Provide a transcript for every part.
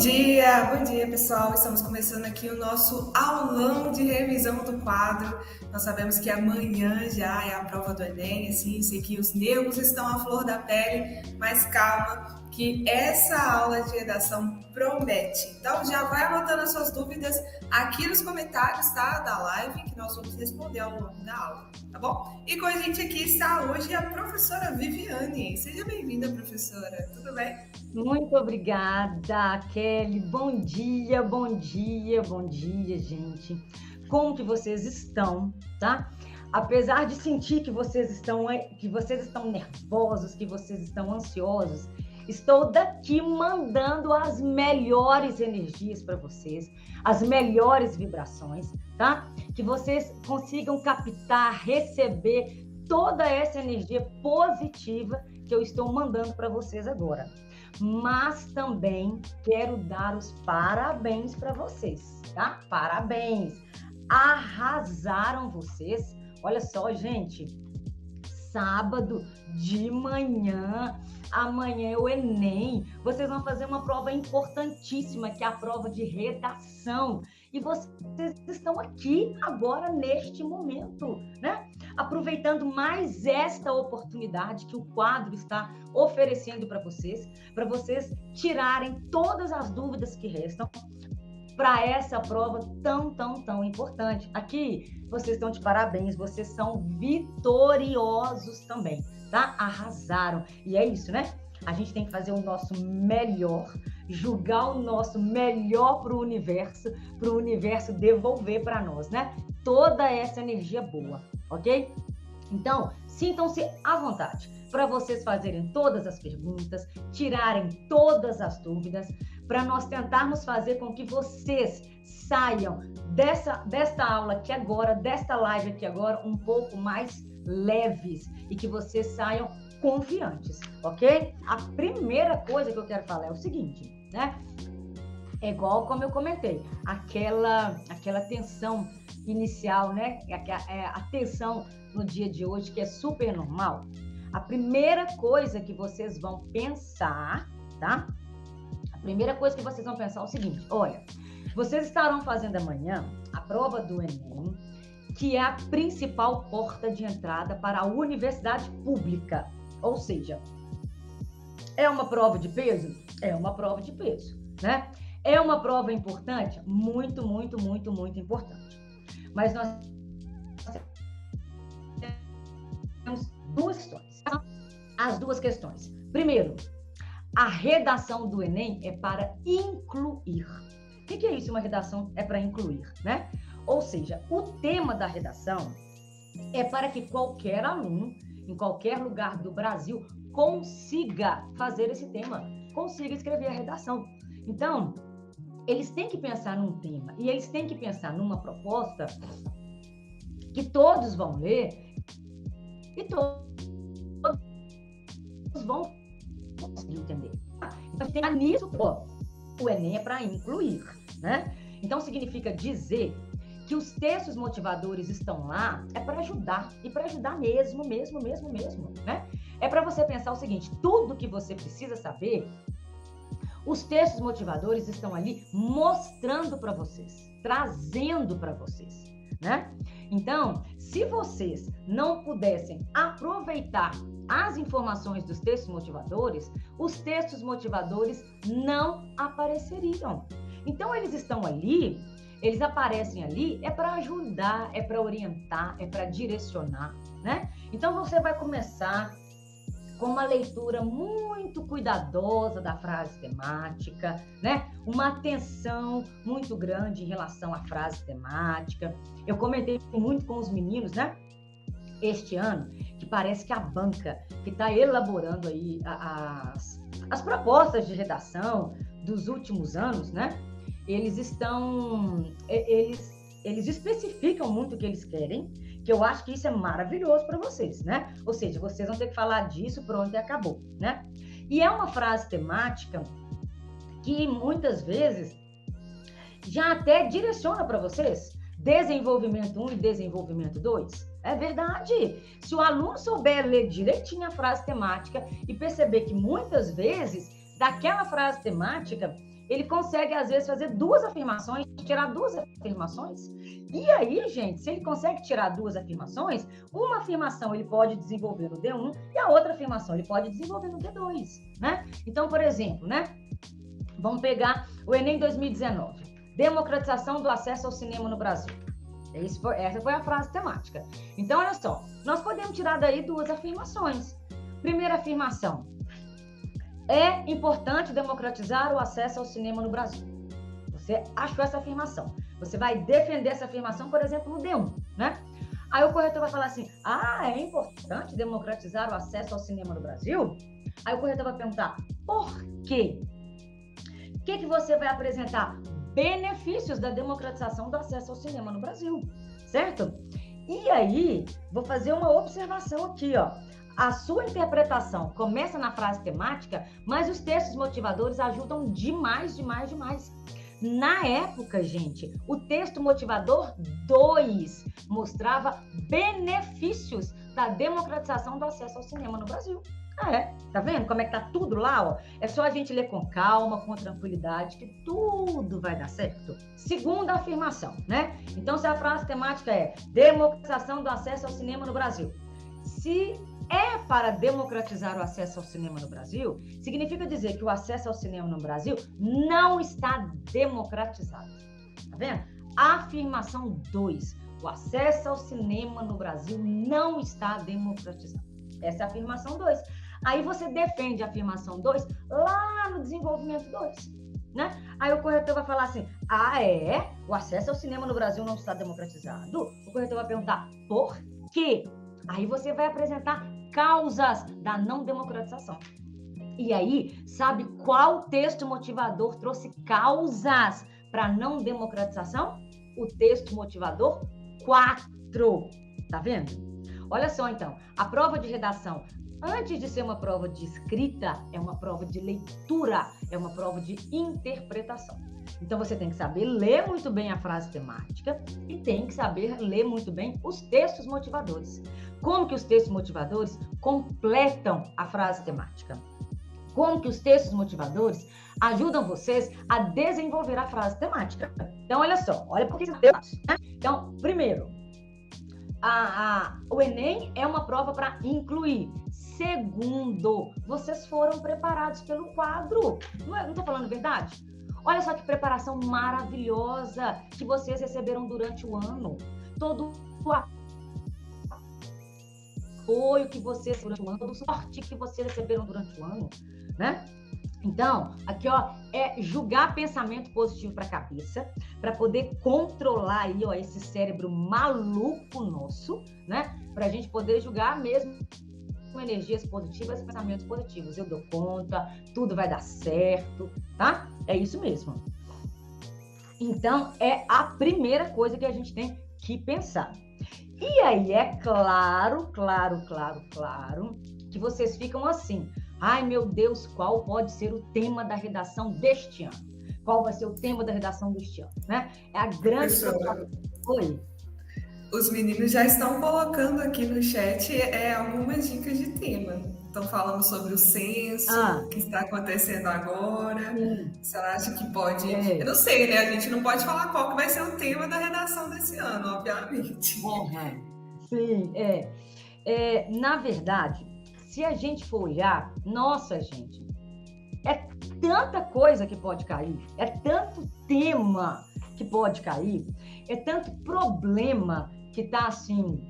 Bom dia pessoal, estamos começando aqui o nosso aulão de revisão do quadro. Nós sabemos que amanhã já é a prova do Enem, assim, sei que os nervos estão à flor da pele, mas calma, que essa aula de redação promete. Então já vai anotando as suas dúvidas aqui nos comentários, tá, da live, que nós vamos responder ao longo da aula, tá bom? E com a gente aqui está hoje a professora Viviane. Seja bem-vinda, professora, tudo bem? Muito obrigada, Kelly. Bom dia, gente. Como que vocês estão, tá? Apesar de sentir que vocês estão nervosos, que vocês estão ansiosos, estou daqui mandando as melhores energias para vocês, as melhores vibrações, tá? Que vocês consigam captar, receber toda essa energia positiva que eu estou mandando para vocês agora. Mas também quero dar os parabéns para vocês, tá? Parabéns! Arrasaram vocês. Olha só, gente, sábado de manhã, amanhã é o Enem. Vocês vão fazer uma prova importantíssima, que é a prova de redação. E vocês estão aqui agora, neste momento, né? Aproveitando mais esta oportunidade que o quadro está oferecendo para vocês tirarem todas as dúvidas que restam para essa prova tão importante. Aqui, vocês estão de parabéns, vocês são vitoriosos também, tá? Arrasaram. E é isso, né? A gente tem que fazer o nosso melhor, julgar o nosso melhor para o universo devolver para nós, né? Toda essa energia boa, ok? Então, sintam-se à vontade para vocês fazerem todas as perguntas, tirarem todas as dúvidas, para nós tentarmos fazer com que vocês saiam desta aula aqui agora, desta live aqui agora, um pouco mais leves e que vocês saiam confiantes, ok? A primeira coisa que eu quero falar é o seguinte, né? É igual como eu comentei, aquela tensão inicial, né? A tensão no dia de hoje, que é super normal. A primeira coisa que vocês vão pensar, tá? A primeira coisa que vocês vão pensar é o seguinte, olha, vocês estarão fazendo amanhã a prova do Enem, que é a principal porta de entrada para a universidade pública. Ou seja, é uma prova de peso? É uma prova de peso, né? É uma prova importante? Muito importante. Mas nós temos duas questões. As duas questões. Primeiro, a redação do Enem é para incluir. O que é isso? Uma redação é para incluir, né? Ou seja, o tema da redação é para que qualquer aluno, em qualquer lugar do Brasil, consiga fazer esse tema, consiga escrever a redação. Então, eles têm que pensar num tema e eles têm que pensar numa proposta que todos vão ler e todos vão conseguir entender. Então, tem nisso, o Enem é para incluir, né? Então, significa dizer que os textos motivadores estão lá é para ajudar, e para ajudar mesmo, né? É para você pensar o seguinte, tudo que você precisa saber, os textos motivadores estão ali mostrando para vocês, trazendo para vocês, né? Então, se vocês não pudessem aproveitar as informações dos textos motivadores, os textos motivadores não apareceriam. Então, eles estão ali, eles aparecem ali, é para ajudar, é para orientar, é para direcionar, né? Então, você vai começar com uma leitura muito cuidadosa da frase temática, né? Uma atenção muito grande em relação à frase temática. Eu comentei muito com os meninos, né? Este ano, que parece que a banca que está elaborando aí as propostas de redação dos últimos anos, né? Eles especificam muito o que eles querem, que eu acho que isso é maravilhoso para vocês, né? Ou seja, vocês vão ter que falar disso, pronto, e acabou, né? E é uma frase temática que muitas vezes já até direciona para vocês desenvolvimento 1 e desenvolvimento 2. É verdade. Se o aluno souber ler direitinho a frase temática e perceber que muitas vezes daquela frase temática ele consegue, às vezes, fazer duas afirmações, tirar duas afirmações. E aí, gente, se ele consegue tirar duas afirmações, uma afirmação ele pode desenvolver no D1 e a outra afirmação ele pode desenvolver no D2, né? Então, por exemplo, né? Vamos pegar o Enem 2019. Democratização do acesso ao cinema no Brasil. Essa foi a frase temática. Então, olha só, nós podemos tirar daí duas afirmações. Primeira afirmação: é importante democratizar o acesso ao cinema no Brasil. Você achou essa afirmação. Você vai defender essa afirmação, por exemplo, no D1, né? Aí o corretor vai falar assim: é importante democratizar o acesso ao cinema no Brasil? Aí o corretor vai perguntar: por quê? O que você vai apresentar? Benefícios da democratização do acesso ao cinema no Brasil, certo? E aí, vou fazer uma observação aqui, ó. A sua interpretação começa na frase temática, mas os textos motivadores ajudam demais, demais, demais. Na época, gente, o texto motivador 2 mostrava benefícios da democratização do acesso ao cinema no Brasil. Tá vendo como é que tá tudo lá, ó? É só a gente ler com calma, com tranquilidade, que tudo vai dar certo. Segunda afirmação, né? Então, se a frase temática é democratização do acesso ao cinema no Brasil, se é para democratizar o acesso ao cinema no Brasil, significa dizer que o acesso ao cinema no Brasil não está democratizado. Tá vendo? Afirmação 2. O acesso ao cinema no Brasil não está democratizado. Essa é a afirmação 2. Aí você defende a afirmação 2 lá no desenvolvimento 2, né? Aí o corretor vai falar assim: o acesso ao cinema no Brasil não está democratizado? O corretor vai perguntar: por quê? Aí você vai apresentar causas da não democratização. E aí, sabe qual texto motivador trouxe causas para não democratização? O texto motivador 4. Tá vendo? Olha só, então, a prova de redação, antes de ser uma prova de escrita, é uma prova de leitura, é uma prova de interpretação. Então, você tem que saber ler muito bem a frase temática e tem que saber ler muito bem os textos motivadores. Como que os textos motivadores completam a frase temática? Como que os textos motivadores ajudam vocês a desenvolver a frase temática? Então, olha só, olha por que isso é fácil, né? Então, primeiro, o Enem é uma prova para incluir. Segundo, vocês foram preparados pelo quadro. Não estou falando verdade? Olha só que preparação maravilhosa que vocês receberam durante o ano. Todo o apoio que vocês receberam durante o ano, todo o suporte que vocês receberam durante o ano, né? Então, aqui, ó, é julgar pensamento positivo para a cabeça, para poder controlar aí, ó, esse cérebro maluco nosso, né? Para a gente poder julgar mesmo com energias positivas e pensamentos positivos. Eu dou conta, tudo vai dar certo, tá? É isso mesmo. Então, é a primeira coisa que a gente tem que pensar. E aí, é claro, que vocês ficam assim: ai, meu Deus, qual pode ser o tema da redação deste ano? Qual vai ser o tema da redação deste ano, né? É a grande... Oi? Os meninos já estão colocando aqui no chat algumas dicas de tema. Estão falando sobre o censo que está acontecendo agora. Você acha que pode... Eu não sei, né? A gente não pode falar qual que vai ser o tema da redação desse ano, obviamente. Sim, na verdade, se a gente for olhar, nossa, gente, é tanta coisa que pode cair, é tanto tema que pode cair, é tanto problema que está, assim,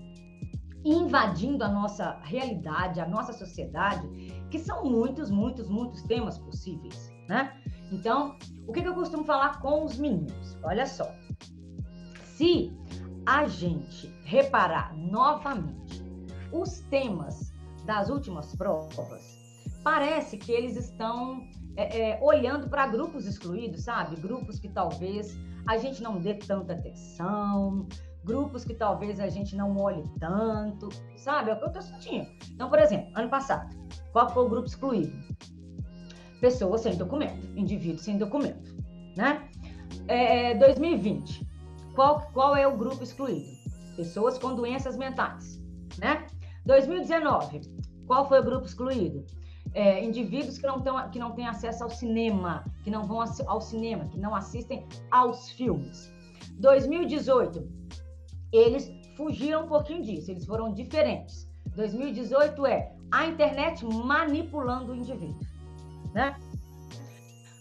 invadindo a nossa realidade, a nossa sociedade, que são muitos temas possíveis, né? Então, o que eu costumo falar com os meninos? Olha só, se a gente reparar novamente os temas das últimas provas, parece que eles estão olhando para grupos excluídos, sabe? Grupos que talvez a gente não dê tanta atenção, grupos que talvez a gente não olhe tanto, sabe? É o que eu estou sentindo. Então, por exemplo, ano passado, qual foi o grupo excluído? Pessoas sem documento, indivíduos sem documento, né? 2020, qual é o grupo excluído? Pessoas com doenças mentais, né? 2019, qual foi o grupo excluído? indivíduos que não têm acesso ao cinema, que não vão ao cinema, que não assistem aos filmes. 2018, eles fugiram um pouquinho disso, eles foram diferentes. 2018 é a internet manipulando o indivíduo, né?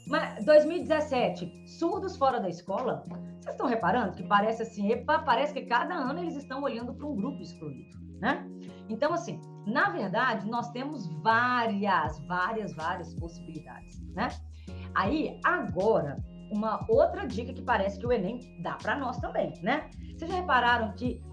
Mas 2017, surdos fora da escola. Vocês estão reparando que parece assim, parece que cada ano eles estão olhando para um grupo excluído, né? Então, assim, na verdade, nós temos várias possibilidades, né? Aí, agora, uma outra dica que parece que o Enem dá para nós também, né? Vocês já repararam que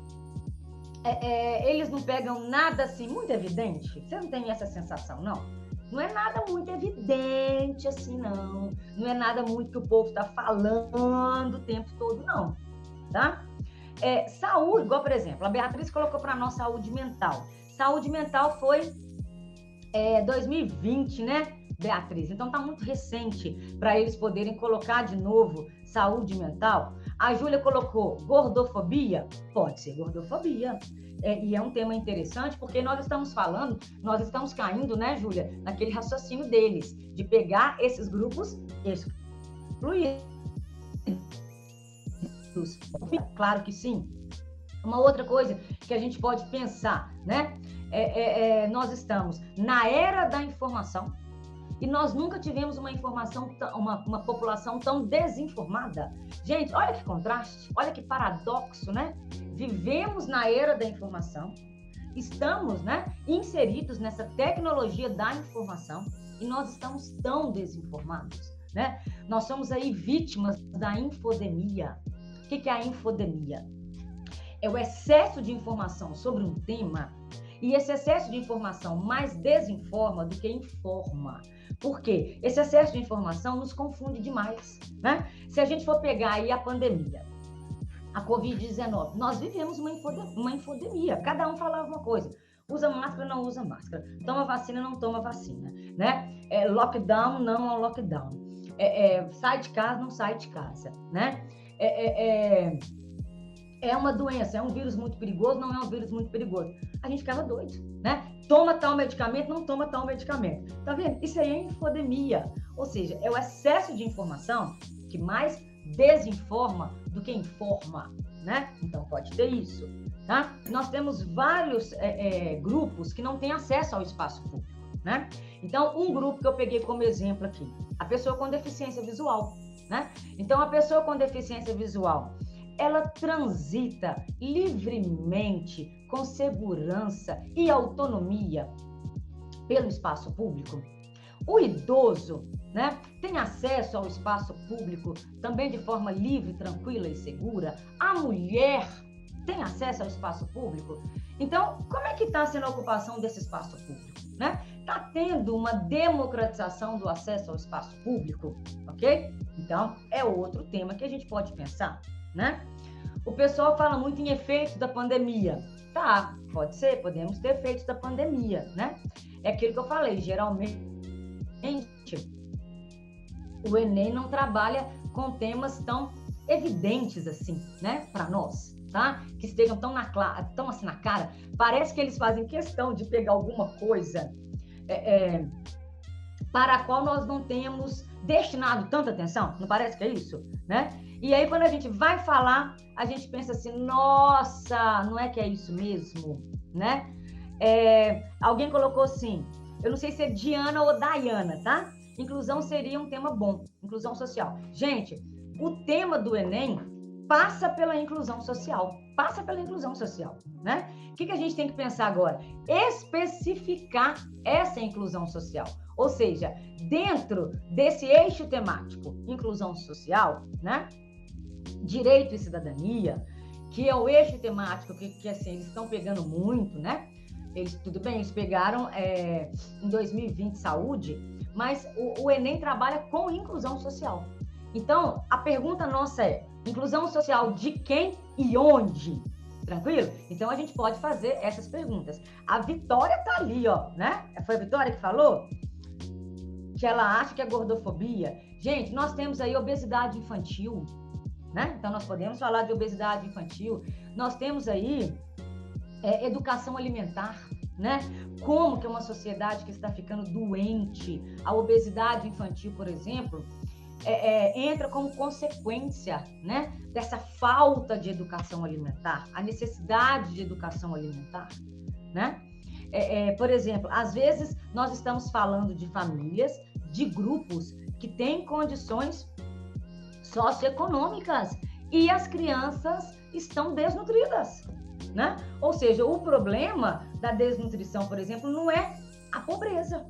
eles não pegam nada assim muito evidente? Vocês não têm essa sensação, não? Não é nada muito evidente assim, não. Não é nada muito que o povo está falando o tempo todo, não, tá? Saúde, igual, por exemplo, a Beatriz colocou para nós saúde mental. Saúde mental foi 2020, né, Beatriz? Então tá muito recente para eles poderem colocar de novo saúde mental. A Júlia colocou gordofobia? Pode ser gordofobia. E é um tema interessante porque nós estamos caindo, né, Júlia, naquele raciocínio deles, de pegar esses grupos excluídos. Claro que sim. Uma outra coisa que a gente pode pensar, né? Nós estamos na era da informação e nós nunca tivemos uma população tão desinformada. Gente, olha que contraste, olha que paradoxo, né? Vivemos na era da informação, estamos, né, inseridos nessa tecnologia da informação e nós estamos tão desinformados, né? Nós somos aí vítimas da infodemia. O que é a infodemia? É o excesso de informação sobre um tema, e esse excesso de informação mais desinforma do que informa. Por quê? Esse excesso de informação nos confunde demais, né? Se a gente for pegar aí a pandemia, a Covid-19, nós vivemos uma infodemia, cada um falava uma coisa. Usa máscara, não usa máscara. Toma vacina, não toma vacina, né? Lockdown, não ao lockdown. Sai de casa, não sai de casa, né? É uma doença, é um vírus muito perigoso, não é um vírus muito perigoso. A gente ficava doido, né? Toma tal medicamento, não toma tal medicamento. Tá vendo? Isso aí é infodemia. Ou seja, é o excesso de informação que mais desinforma do que informa, né? Então pode ter isso, tá? Nós temos vários grupos que não têm acesso ao espaço público, né? Então, um grupo que eu peguei como exemplo aqui, a pessoa com deficiência visual, né? Então, a pessoa com deficiência visual, ela transita livremente, com segurança e autonomia pelo espaço público. O idoso, né, tem acesso ao espaço público também de forma livre, tranquila e segura. A mulher tem acesso ao espaço público. Então, como é que está sendo a ocupação desse espaço público, né? Está tendo uma democratização do acesso ao espaço público, ok? Então, é outro tema que a gente pode pensar, né? O pessoal fala muito em efeitos da pandemia. Tá, pode ser, podemos ter efeitos da pandemia, né? É aquilo que eu falei, geralmente o Enem não trabalha com temas tão evidentes assim, né, para nós, tá? Que estejam tão assim na cara. Parece que eles fazem questão de pegar alguma coisa para a qual nós não temos destinado tanta atenção. Não parece que é isso, né? E aí, quando a gente vai falar, a gente pensa assim, nossa, não é que é isso mesmo, né? Alguém colocou assim, eu não sei se é Diana ou Dayana, tá? Inclusão seria um tema bom, inclusão social. Gente, o tema do Enem passa pela inclusão social, né? O que a gente tem que pensar agora? Especificar essa inclusão social. Ou seja, dentro desse eixo temático, inclusão social, né? Direito e cidadania, que é o eixo temático que assim, eles estão pegando muito, né? Tudo bem, eles pegaram em 2020 saúde, mas o Enem trabalha com inclusão social. Então, a pergunta nossa é, inclusão social de quem e onde? Tranquilo? Então, a gente pode fazer essas perguntas. A Vitória tá ali, ó, né? Foi a Vitória que falou? Que ela acha que é gordofobia. Gente, nós temos aí obesidade infantil, né? Então, nós podemos falar de obesidade infantil. Nós temos aí educação alimentar, né? Como que é uma sociedade que está ficando doente, a obesidade infantil, por exemplo, entra como consequência, né, dessa falta de educação alimentar, a necessidade de educação alimentar, né? Por exemplo, às vezes nós estamos falando de famílias, de grupos que têm condições socioeconômicas e as crianças estão desnutridas, né? Ou seja, o problema da desnutrição, por exemplo, não é a pobreza,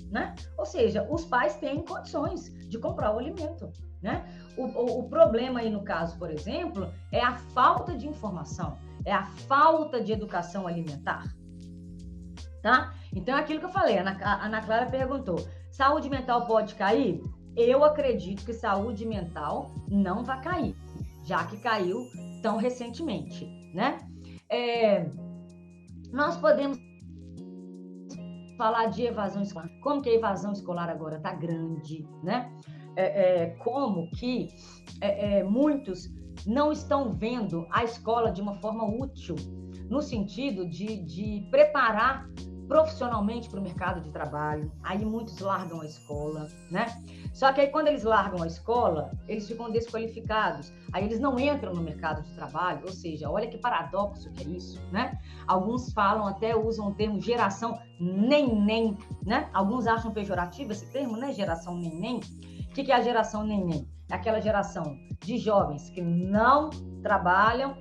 né? Ou seja, os pais têm condições de comprar o alimento, né? O problema aí no caso, por exemplo, é a falta de informação, é a falta de educação alimentar, tá? Então é aquilo que eu falei, a Ana Clara perguntou, saúde mental pode cair? Eu acredito que saúde mental não vai cair, já que caiu tão recentemente, né? Nós podemos falar de evasão escolar, como que a evasão escolar agora está grande, né? Como que muitos não estão vendo a escola de uma forma útil, no sentido de preparar profissionalmente para o mercado de trabalho. Aí muitos largam a escola, né? Só que aí quando eles largam a escola, eles ficam desqualificados. Aí eles não entram no mercado de trabalho, ou seja, olha que paradoxo que é isso, né? Alguns falam, até usam o termo geração neném, né? Alguns acham pejorativo esse termo, né? Geração neném. O que é a geração neném? É aquela geração de jovens que não trabalham,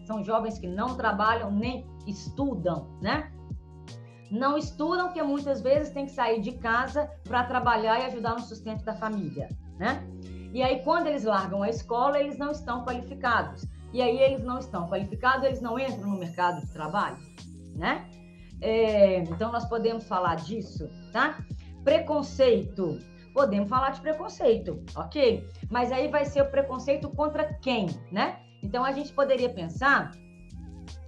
são jovens que não trabalham, nem estudam, né? Não estudam, porque muitas vezes tem que sair de casa para trabalhar e ajudar no sustento da família, né? E aí, quando eles largam a escola, eles não estão qualificados. E aí, eles não estão qualificados, eles não entram no mercado de trabalho, né? Então, nós podemos falar disso, tá? Preconceito. Podemos falar de preconceito, ok? Mas aí vai ser o preconceito contra quem, né? Então, a gente poderia pensar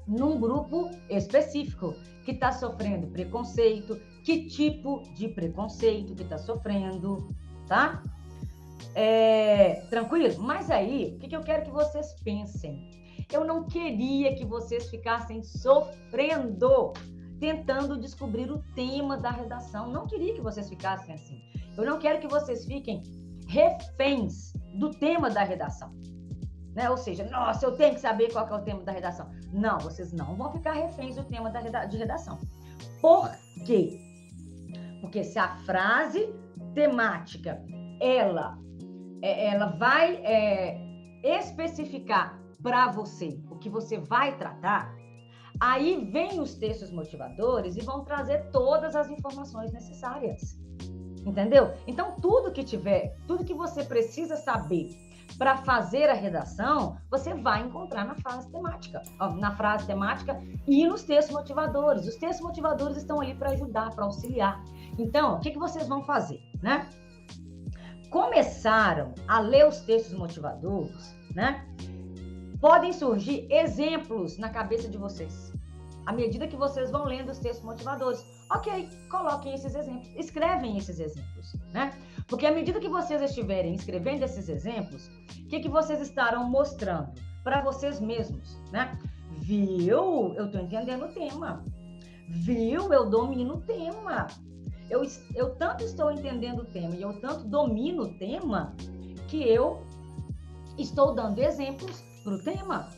num grupo específico que está sofrendo preconceito, que tipo de preconceito que está sofrendo, tá? Tranquilo? Mas aí, o que eu quero que vocês pensem? Eu não queria que vocês ficassem sofrendo, tentando descobrir o tema da redação. Não queria que vocês ficassem assim. Eu não quero que vocês fiquem reféns do tema da redação, né? Ou seja, nossa, eu tenho que saber qual que é o tema da redação. Não, vocês não vão ficar reféns do tema de redação. Por quê? Porque se a frase temática, ela vai especificar para você o que você vai tratar, aí vem os textos motivadores e vão trazer todas as informações necessárias. Entendeu? Então, tudo que você precisa saber para fazer a redação, você vai encontrar na frase temática e nos textos motivadores. Os textos motivadores estão ali para ajudar, para auxiliar. Então, o que vocês vão fazer, né? Começaram a ler os textos motivadores, né? Podem surgir exemplos na cabeça de vocês. À medida que vocês vão lendo os textos motivadores, ok, coloquem esses exemplos, escrevem esses exemplos, né? Porque à medida que vocês estiverem escrevendo esses exemplos, o que vocês estarão mostrando para vocês mesmos, né? Viu? Eu estou entendendo o tema. Viu? Eu domino o tema. Eu tanto estou entendendo o tema e eu tanto domino o tema que eu estou dando exemplos para o tema,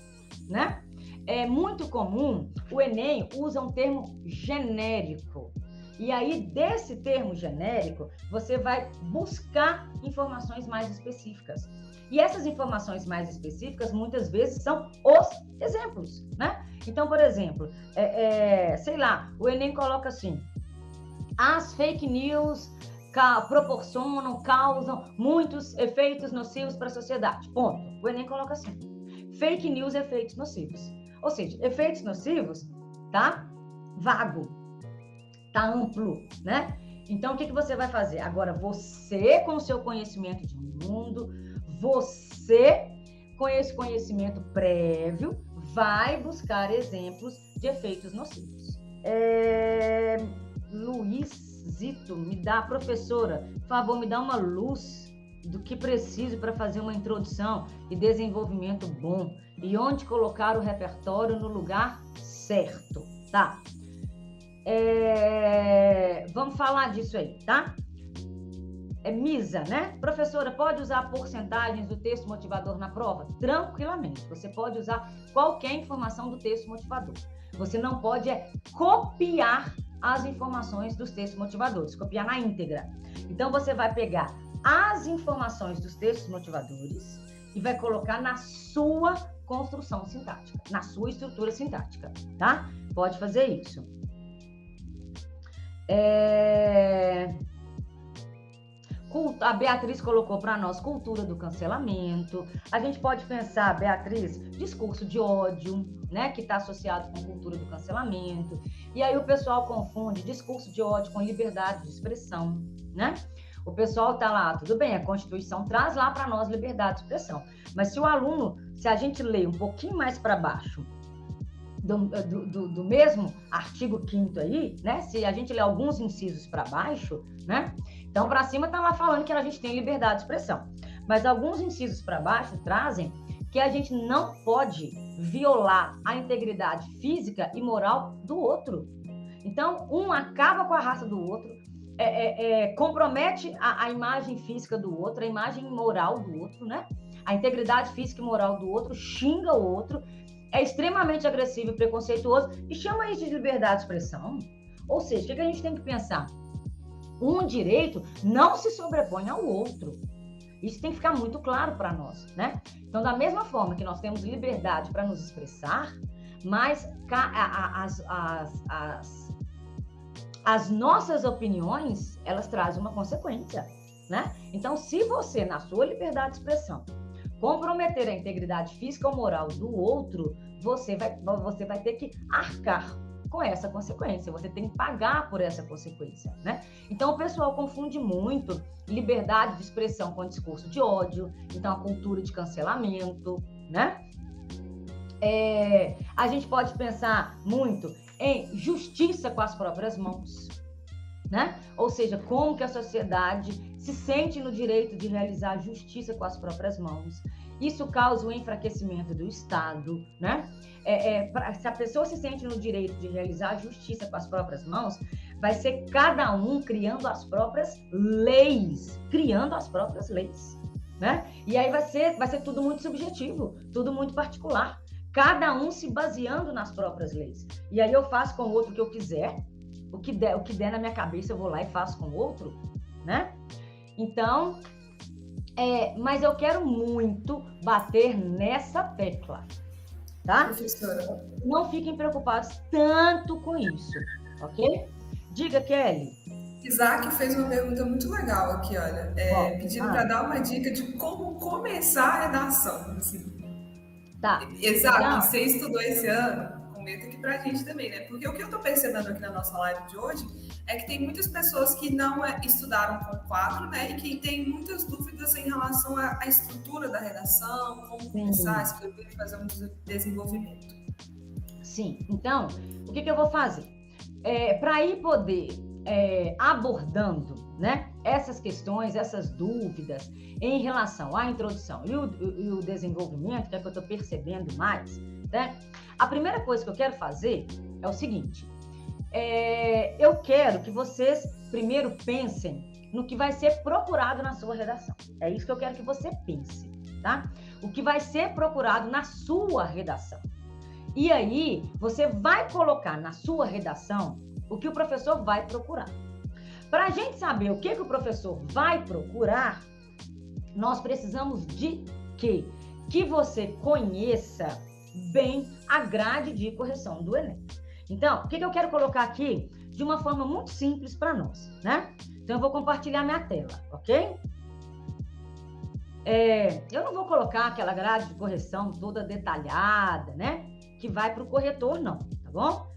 né? É muito comum, o Enem usa um termo genérico. E aí, desse termo genérico, você vai buscar informações mais específicas. E essas informações mais específicas, muitas vezes, são os exemplos, né? Então, por exemplo, sei lá, o Enem coloca assim, as fake news causam muitos efeitos nocivos para a sociedade. Ponto. O Enem coloca assim, fake news, efeitos nocivos. Ou seja, efeitos nocivos, tá vago, tá amplo, né? Então, o que você vai fazer? Agora, você, com o seu conhecimento de mundo, você, com esse conhecimento prévio, vai buscar exemplos de efeitos nocivos. Luizito, professora, por favor, me dá uma luz do que preciso para fazer uma introdução e desenvolvimento bom e onde colocar o repertório no lugar certo, tá? Vamos falar disso aí, tá? Misa, né? Professora, pode usar porcentagens do texto motivador na prova? Tranquilamente. Você pode usar qualquer informação do texto motivador. Você não pode copiar as informações dos textos motivadores, copiar na íntegra. Então, você vai pegar as informações dos textos motivadores e vai colocar na sua construção sintática, na sua estrutura sintática, tá? Pode fazer isso. A Beatriz colocou para nós cultura do cancelamento. A gente pode pensar, Beatriz, discurso de ódio, né, que está associado com cultura do cancelamento. E aí o pessoal confunde discurso de ódio com liberdade de expressão, né? O pessoal tá lá, tudo bem, a Constituição traz lá para nós liberdade de expressão. Mas se o aluno, se a gente lê um pouquinho mais para baixo do mesmo artigo 5º aí, né? Se a gente lê alguns incisos para baixo, né? Então, para cima tá lá falando que a gente tem liberdade de expressão. Mas alguns incisos para baixo trazem que a gente não pode violar a integridade física e moral do outro. Então, um acaba com a raça do outro, compromete a imagem física do outro, a imagem moral do outro, né? A integridade física e moral do outro, xinga o outro, é extremamente agressivo e preconceituoso e chama isso de liberdade de expressão. Ou seja, o que a gente tem que pensar? Um direito não se sobrepõe ao outro. Isso tem que ficar muito claro para nós, né? Então, da mesma forma que nós temos liberdade para nos expressar, mas as nossas opiniões, elas trazem uma consequência, né? Então, se você, na sua liberdade de expressão, comprometer a integridade física ou moral do outro, você vai ter que arcar com essa consequência, você tem que pagar por essa consequência, né? Então, o pessoal confunde muito liberdade de expressão com discurso de ódio, então a cultura de cancelamento, né? A gente pode pensar muito em justiça com as próprias mãos, né? Ou seja, como que a sociedade se sente no direito de realizar justiça com as próprias mãos. Isso causa o enfraquecimento do Estado, né? Se a pessoa se sente no direito de realizar justiça com as próprias mãos, vai ser cada um criando as próprias leis, né? E aí vai ser tudo muito subjetivo, tudo muito particular, cada um se baseando nas próprias leis. E aí eu faço com o outro o que eu quiser, o que der na minha cabeça eu vou lá e faço com o outro, né? Então, mas eu quero muito bater nessa tecla, tá? Professora. Não fiquem preocupados tanto com isso, ok? Diga, Kelly. Isaac fez uma pergunta muito legal aqui, olha, pedindo para dar uma dica de como começar a redação, assim. Tá. Isaac, Então, você estudou esse ano? Comenta aqui pra gente também, né? Porque o que eu tô percebendo aqui na nossa live de hoje é que tem muitas pessoas que não estudaram com o quadro, né? E que tem muitas dúvidas em relação à estrutura da redação, como começar a escrever e fazer um desenvolvimento. Sim, então, o que eu vou fazer? Para ir poder abordando, né, essas questões, essas dúvidas em relação à introdução e o desenvolvimento, que é que eu estou percebendo mais, né? A primeira coisa que eu quero fazer é o seguinte: eu quero que vocês primeiro pensem no que vai ser procurado na sua redação. É isso que eu quero que você pense, tá? O que vai ser procurado na sua redação. E aí, você vai colocar na sua redação o que o professor vai procurar. Para a gente saber o que o professor vai procurar, nós precisamos de quê? Que você conheça bem a grade de correção do Enem. Então, o que eu quero colocar aqui de uma forma muito simples para nós, né? Então, eu vou compartilhar minha tela, ok? Eu não vou colocar aquela grade de correção toda detalhada, né? Que vai para o corretor, não, tá bom?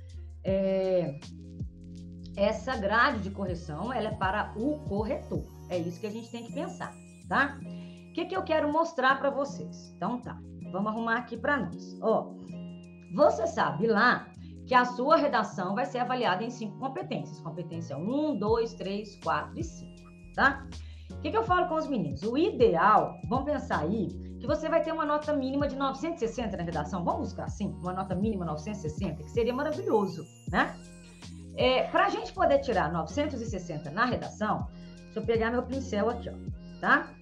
Essa grade de correção, ela é para o corretor. É isso que a gente tem que pensar, tá? O que eu quero mostrar para vocês? Então, tá. Vamos arrumar aqui para nós. Ó, você sabe lá que a sua redação vai ser avaliada em 5 competências. Competência 1, 2, 3, 4 e 5, tá? O que eu falo com os meninos? O ideal, vamos pensar aí, que você vai ter uma nota mínima de 960 na redação. Vamos buscar assim, uma nota mínima 960, que seria maravilhoso, né? Para a gente poder tirar 960 na redação, deixa eu pegar meu pincel aqui, ó, tá?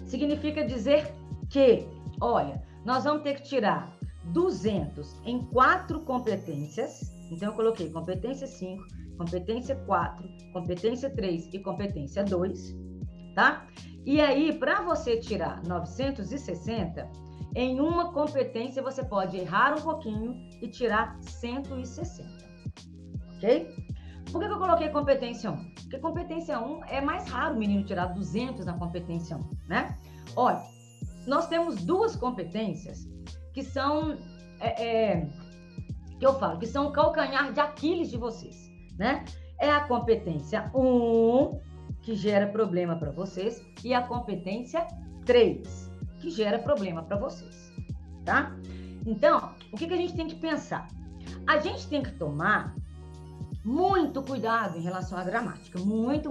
Significa dizer que, olha, nós vamos ter que tirar 200 em 4 competências. Então, eu coloquei competência 5, competência 4, competência 3 e competência 2, tá? E aí, para você tirar 960, em uma competência você pode errar um pouquinho e tirar 160, ok? Por que eu coloquei competência 1? Porque competência 1 é mais raro o menino tirar 200 na competência 1, né? Olha, nós temos 2 competências que são, que eu falo, que são o calcanhar de Aquiles de vocês, né? É a competência 1, que gera problema para vocês, e a competência 3, que gera problema para vocês, tá? Então, o que a gente tem que pensar? A gente tem que tomar muito cuidado em relação à gramática. Muito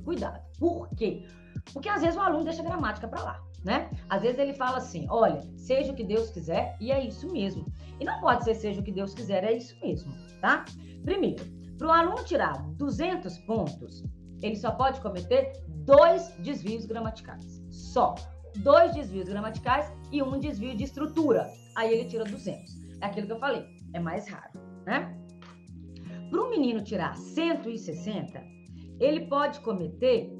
cuidado. Por quê? Porque às vezes o aluno deixa a gramática para lá, né? Às vezes ele fala assim, olha, seja o que Deus quiser, e é isso mesmo. E não pode ser seja o que Deus quiser, é isso mesmo, tá? Primeiro, para o aluno tirar 200 pontos, ele só pode cometer 2 desvios gramaticais. Só. 2 desvios gramaticais e 1 desvio de estrutura. Aí ele tira 200. É aquilo que eu falei, é mais raro, né? Para um menino tirar 160, ele pode cometer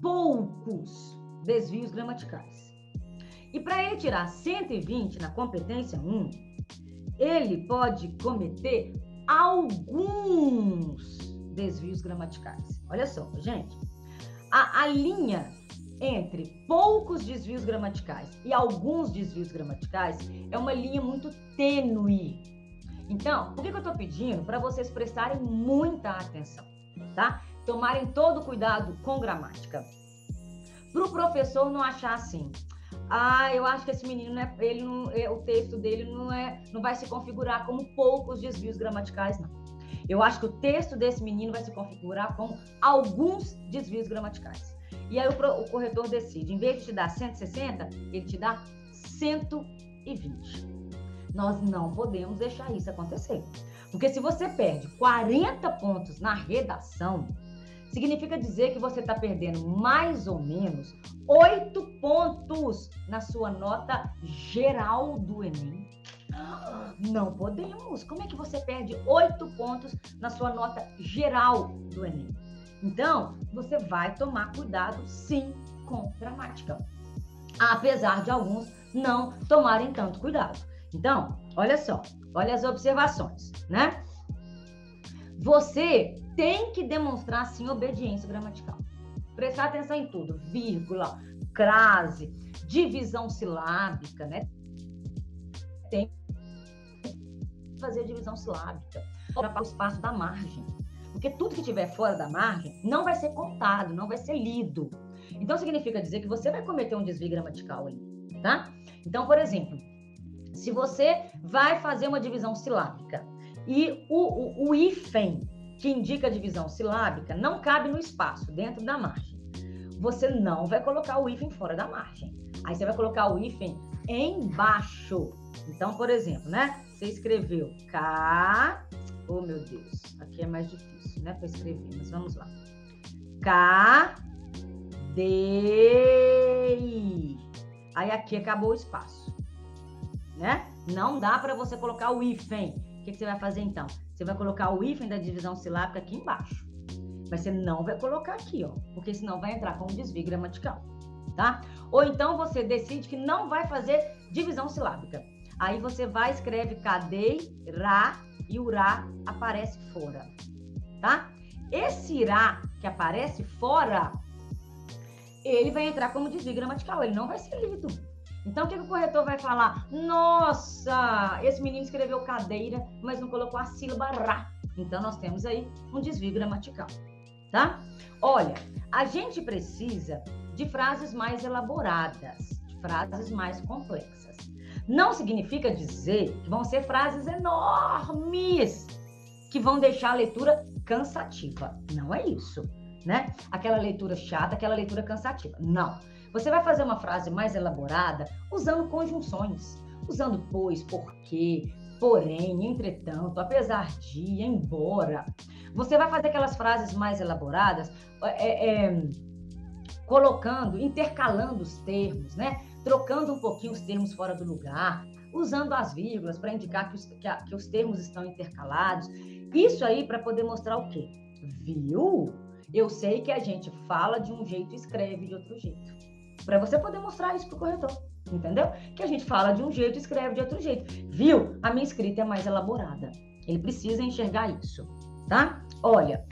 poucos desvios gramaticais. E para ele tirar 120 na competência 1, ele pode cometer alguns desvios gramaticais. Olha só, gente, a linha entre poucos desvios gramaticais e alguns desvios gramaticais é uma linha muito tênue. Então, por que eu estou pedindo? Para vocês prestarem muita atenção, tá? Tomarem todo o cuidado com gramática. Para o professor não achar assim, eu acho que esse menino, o texto dele não vai se configurar como poucos desvios gramaticais, não. Eu acho que o texto desse menino vai se configurar com alguns desvios gramaticais. E aí o corretor decide, em vez de te dar 160, ele te dá 120. Nós não podemos deixar isso acontecer. Porque se você perde 40 pontos na redação, significa dizer que você está perdendo mais ou menos 8 pontos na sua nota geral do Enem. Não podemos. Como é que você perde 8 pontos na sua nota geral do Enem? Então, você vai tomar cuidado, sim, com gramática. Apesar de alguns não tomarem tanto cuidado. Então, olha só, olha as observações, né? Você tem que demonstrar, sim, obediência gramatical. Prestar atenção em tudo, vírgula, crase, divisão silábica, né? Tem que fazer divisão silábica para o espaço da margem. Porque tudo que estiver fora da margem não vai ser contado, não vai ser lido. Então, significa dizer que você vai cometer um desvio gramatical ali, tá? Então, por exemplo, se você vai fazer uma divisão silábica e o hífen que indica a divisão silábica não cabe no espaço, dentro da margem, você não vai colocar o hífen fora da margem. Aí você vai colocar o hífen embaixo. Então, por exemplo, né? Você escreveu K... Oh, meu Deus, aqui é mais difícil, né, para escrever, mas vamos lá. Cadê? Aí aqui acabou o espaço, né? Não dá para você colocar o hífen. O que você vai fazer então? Você vai colocar o hífen da divisão silábica aqui embaixo. Mas você não vai colocar aqui, ó, porque senão vai entrar como desvio gramatical, tá? Ou então você decide que não vai fazer divisão silábica. Aí você vai, escreve cadeira e o Rá aparece fora, tá? Esse Irá que aparece fora, ele vai entrar como desvio gramatical, ele não vai ser lido. Então, o que o corretor vai falar? Nossa, esse menino escreveu cadeira, mas não colocou a sílaba Rá. Então, nós temos aí um desvio gramatical, tá? Olha, a gente precisa de frases mais elaboradas, de frases mais complexas. Não significa dizer que vão ser frases enormes que vão deixar a leitura cansativa. Não é isso, né? Aquela leitura chata, aquela leitura cansativa. Não. Você vai fazer uma frase mais elaborada usando conjunções, usando pois, porque, porém, entretanto, apesar de, embora. Você vai fazer aquelas frases mais elaboradas, colocando, intercalando os termos, né? Trocando um pouquinho os termos fora do lugar, usando as vírgulas para indicar que os termos estão intercalados. Isso aí para poder mostrar o quê? Viu? Eu sei que a gente fala de um jeito e escreve de outro jeito. Para você poder mostrar isso para o corretor, entendeu? Que a gente fala de um jeito e escreve de outro jeito. Viu? A minha escrita é mais elaborada. Ele precisa enxergar isso, tá? Olha,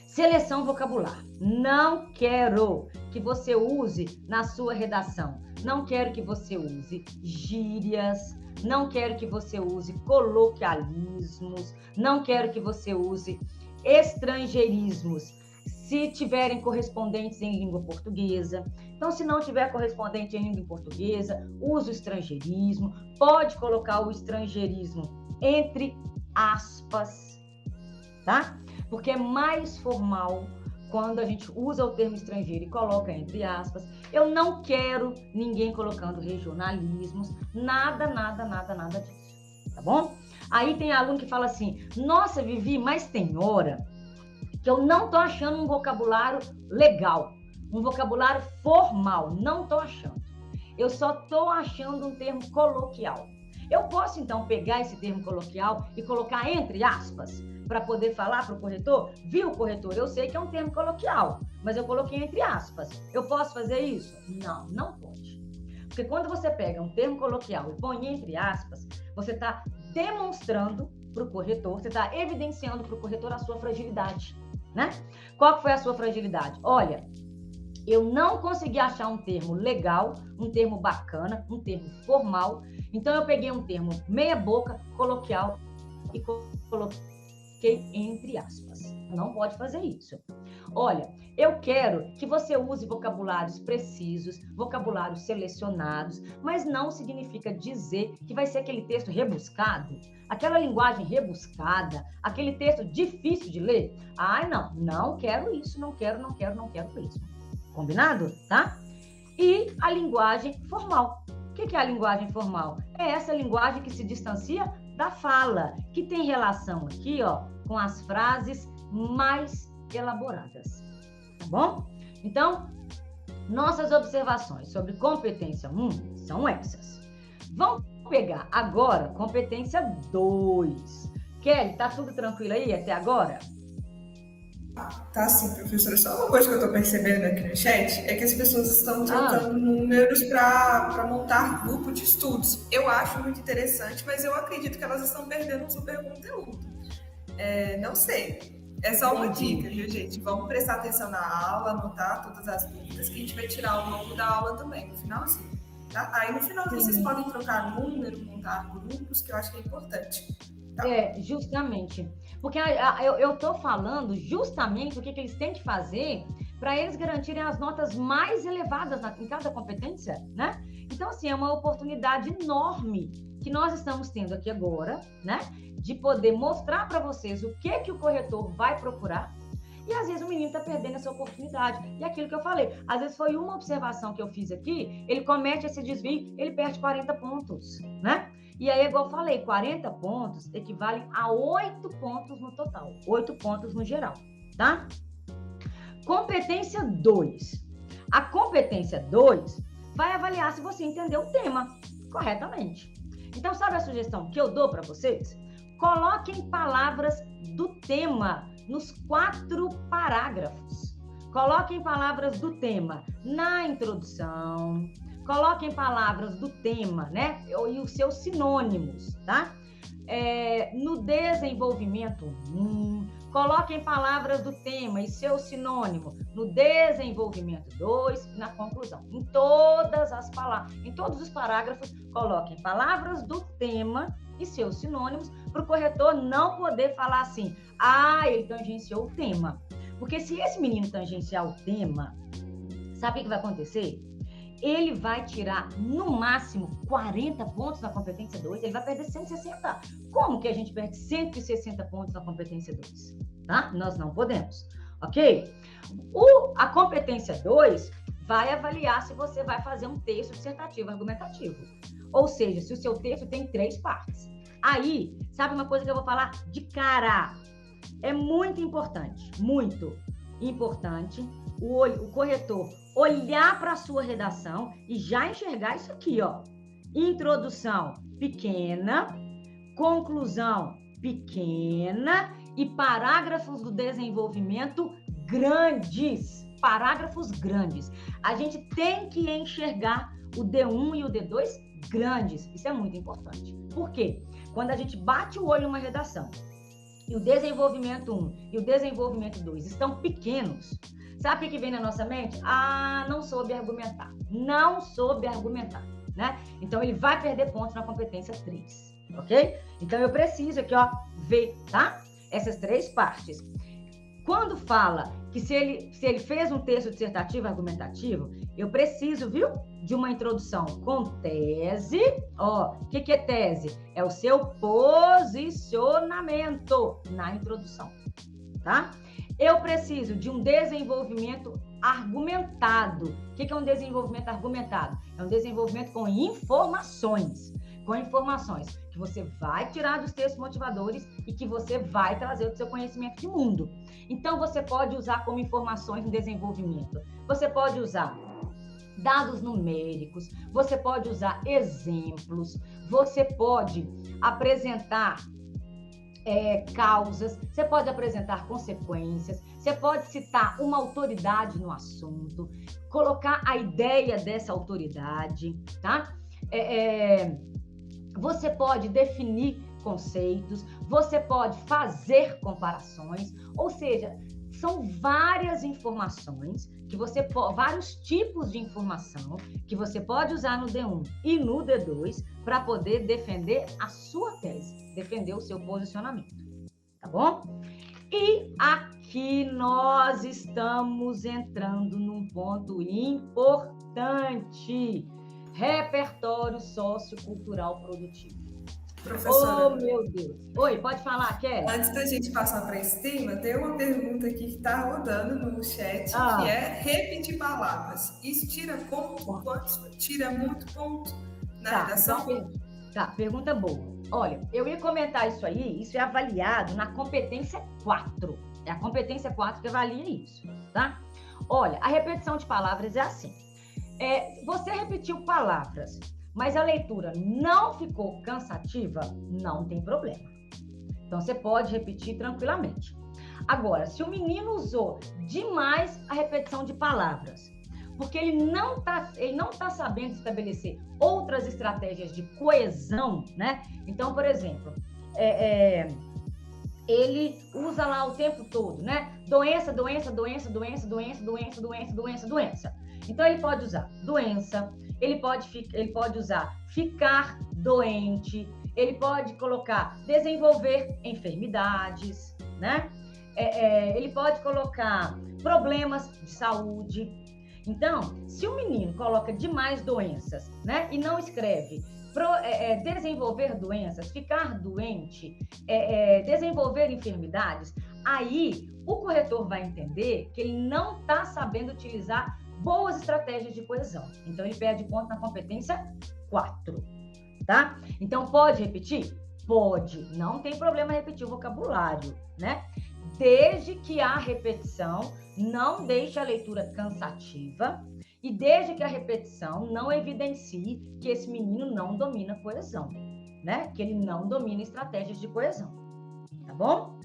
seleção vocabular. Não quero que você use na sua redação. Não quero que você use gírias. Não quero que você use coloquialismos. Não quero que você use estrangeirismos, se tiverem correspondentes em língua portuguesa. Então, se não tiver correspondente em língua portuguesa, use o estrangeirismo. Pode colocar o estrangeirismo entre aspas, tá? Porque é mais formal quando a gente usa o termo estrangeiro e coloca entre aspas. Eu não quero ninguém colocando regionalismos, nada disso, tá bom? Aí tem aluno que fala assim, nossa, Vivi, mas tem hora que eu não tô achando um vocabulário legal, um vocabulário formal, não tô achando. Eu só tô achando um termo coloquial. Eu posso, então, pegar esse termo coloquial e colocar entre aspas, para poder falar para o corretor? Viu, corretor? Eu sei que é um termo coloquial, mas eu coloquei entre aspas. Eu posso fazer isso? Não, não pode. Porque quando você pega um termo coloquial e põe entre aspas, você está demonstrando para o corretor, você está evidenciando para o corretor a sua fragilidade, né? Qual que foi a sua fragilidade? Olha, eu não consegui achar um termo legal, um termo bacana, um termo formal, então eu peguei um termo meia boca, coloquial e coloquei entre aspas. Não pode fazer isso. Olha, eu quero que você use vocabulários precisos, vocabulários selecionados, mas não significa dizer que vai ser aquele texto rebuscado, aquela linguagem rebuscada, aquele texto difícil de ler. Ai, não quero isso, não quero mesmo. Combinado? Tá? E a linguagem formal. O que é a linguagem formal? É essa linguagem que se distancia da fala, que tem relação aqui, ó, com as frases mais elaboradas, tá bom? Então, nossas observações sobre competência 1 são essas. Vamos pegar agora competência 2. Kelly, tá tudo tranquilo aí até agora? Tá sim, professora. Só uma coisa que eu tô percebendo aqui no chat é que as pessoas estão trocando números para montar grupo de estudos. Eu acho muito interessante, mas eu acredito que elas estão perdendo um super conteúdo. Não sei. É só uma dica, viu, gente? Vamos prestar atenção na aula, anotar todas as dúvidas que a gente vai tirar ao longo da aula também, no finalzinho. Tá? Aí no finalzinho vocês podem trocar número, montar grupos, que eu acho que é importante. Tá? Justamente. Porque eu tô falando justamente o que eles têm que fazer para eles garantirem as notas mais elevadas em cada competência, né? Então, assim, é uma oportunidade enorme que nós estamos tendo aqui agora, né? De poder mostrar para vocês o que o corretor vai procurar. E às vezes o menino está perdendo essa oportunidade. E aquilo que eu falei, às vezes foi uma observação que eu fiz aqui, ele comete esse desvio, ele perde 40 pontos, né? E aí, igual eu falei, 40 pontos equivalem a 8 pontos no total, 8 pontos no geral, tá? Competência 2. A competência 2 vai avaliar se você entendeu o tema corretamente. Então, sabe a sugestão que eu dou para vocês? Coloquem palavras do tema nos 4 parágrafos. Coloquem palavras do tema na introdução. Coloquem palavras do tema, né? E os seus sinônimos, tá? No desenvolvimento 1, coloquem palavras do tema e seu sinônimo no desenvolvimento 2 e na conclusão. Em todas as palavras, em todos os parágrafos, coloquem palavras do tema e seus sinônimos para o corretor não poder falar assim, ele tangenciou o tema. Porque se esse menino tangenciar o tema, sabe o que vai acontecer? Ele vai tirar, no máximo, 40 pontos na competência 2, ele vai perder 160. Como que a gente perde 160 pontos na competência 2? Tá? Nós não podemos, ok? A competência 2 vai avaliar se você vai fazer um texto dissertativo argumentativo. Ou seja, se o seu texto tem 3 partes. Aí, sabe uma coisa que eu vou falar de cara? É muito importante o corretor olhar para a sua redação e já enxergar isso aqui, ó. Introdução pequena, conclusão pequena e parágrafos do desenvolvimento grandes. Parágrafos grandes. A gente tem que enxergar o D1 e o D2 grandes. Isso é muito importante. Por quê? Quando a gente bate o olho em uma redação e o desenvolvimento 1 e o desenvolvimento 2 estão pequenos, sabe o que vem na nossa mente? Ah, não soube argumentar. Não soube argumentar, né? Então, ele vai perder pontos na competência 3, ok? Então, eu preciso aqui, ó, ver, tá? Essas 3 partes. Quando fala que se ele fez um texto dissertativo argumentativo, eu preciso, viu, de uma introdução com tese. Ó, o que é tese? É o seu posicionamento na introdução, tá? Eu preciso de um desenvolvimento argumentado. O que é um desenvolvimento argumentado? É um desenvolvimento com informações. Com informações que você vai tirar dos textos motivadores e que você vai trazer do seu conhecimento de mundo. Então, você pode usar como informações no desenvolvimento. Você pode usar dados numéricos, você pode usar exemplos, você pode apresentar causas, você pode apresentar consequências, você pode citar uma autoridade no assunto, colocar a ideia dessa autoridade, tá? Você pode definir conceitos, você pode fazer comparações, ou seja, são várias informações que vários tipos de informação que você pode usar no D1 e no D2 para poder defender a sua tese, defender o seu posicionamento, tá bom? E aqui nós estamos entrando num ponto importante: repertório sociocultural produtivo. Professora. Oh, meu Deus. Oi, pode falar, Kelly? Antes da gente passar para esse tema, tem uma pergunta aqui que está rodando no chat, que é repetir palavras. Isso tira ponto? Quanto? Tira muito ponto na redação? Então, pergunta boa. Olha, eu ia comentar isso aí, isso é avaliado na competência 4. É a competência 4 que avalia isso, tá? Olha, a repetição de palavras é assim. Você repetiu palavras, mas a leitura não ficou cansativa, não tem problema. Então, você pode repetir tranquilamente. Agora, se o menino usou demais a repetição de palavras, porque ele não tá sabendo estabelecer outras estratégias de coesão, né? Então, por exemplo, ele usa lá o tempo todo, né? Doença, doença, doença, doença, doença, doença, doença, doença, doença. Então, ele pode usar doença, ele pode usar ficar doente, ele pode colocar desenvolver enfermidades, né? Ele pode colocar problemas de saúde. Então, se o menino coloca demais doenças, né? E não escreve desenvolver doenças, ficar doente, desenvolver enfermidades, aí o corretor vai entender que ele não está sabendo utilizar boas estratégias de coesão. Então, ele perde ponto na competência 4, tá? Então, pode repetir? Pode. Não tem problema repetir o vocabulário, né? Desde que a repetição não deixe a leitura cansativa e desde que a repetição não evidencie que esse menino não domina coesão, né? Que ele não domina estratégias de coesão, tá bom?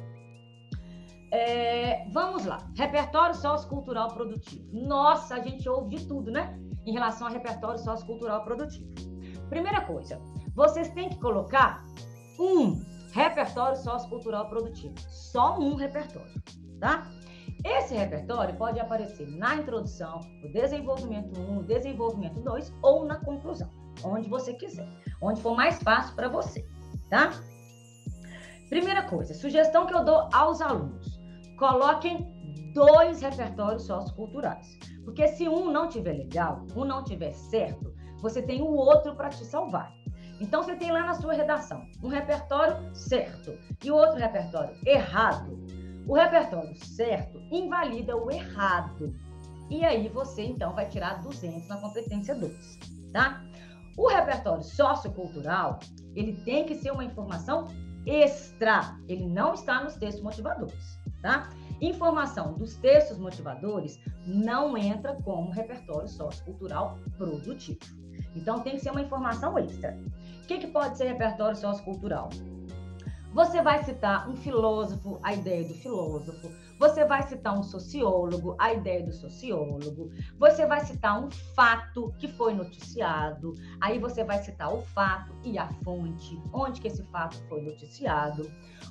Vamos lá, repertório sociocultural produtivo. Nossa, a gente ouve de tudo, né? Em relação ao repertório sociocultural produtivo. Primeira coisa, vocês têm que colocar um repertório sociocultural produtivo. Só um repertório, tá? Esse repertório pode aparecer na introdução, no desenvolvimento 1, no desenvolvimento 2 ou na conclusão, onde você quiser, onde for mais fácil para você, tá? Primeira coisa, sugestão que eu dou aos alunos. Coloquem 2 repertórios socioculturais. Porque se um não tiver legal, um não tiver certo, você tem o outro para te salvar. Então, você tem lá na sua redação um repertório certo e o outro repertório errado. O repertório certo invalida o errado. E aí, você, então, vai tirar 200 na competência 2, tá? O repertório sociocultural, ele tem que ser uma informação extra, ele não está nos textos motivadores, tá? Informação dos textos motivadores não entra como repertório sociocultural produtivo. Então, tem que ser uma informação extra. O que pode ser repertório sociocultural? Você vai citar um filósofo, a ideia do filósofo. Você vai citar um sociólogo, a ideia do sociólogo. Você vai citar um fato que foi noticiado. Aí você vai citar o fato e a fonte, onde que esse fato foi noticiado.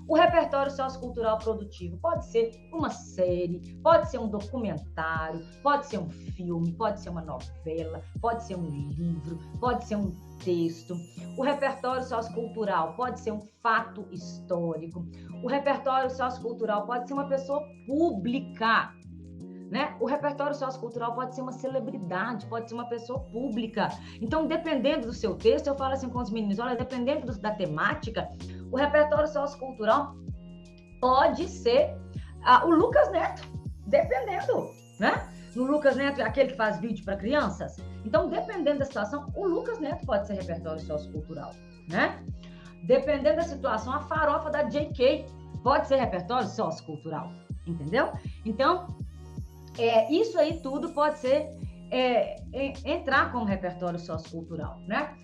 O repertório sociocultural produtivo pode ser uma série, pode ser um documentário, pode ser um filme, pode ser uma novela, pode ser um livro, pode ser um texto. O repertório sociocultural pode ser um fato histórico. O repertório sociocultural pode ser uma pessoa pública, né? O repertório sociocultural pode ser uma celebridade, pode ser uma pessoa pública. Então, dependendo do seu texto, eu falo assim com os meninos, olha, dependendo da temática, o repertório sociocultural pode ser o Lucas Neto, dependendo, né? O Lucas Neto é aquele que faz vídeo para crianças. Então, dependendo da situação, o Lucas Neto pode ser repertório sociocultural, né? Dependendo da situação, a farofa da JK pode ser repertório sociocultural, entendeu? Então, isso aí tudo pode ser entrar como repertório sociocultural, né?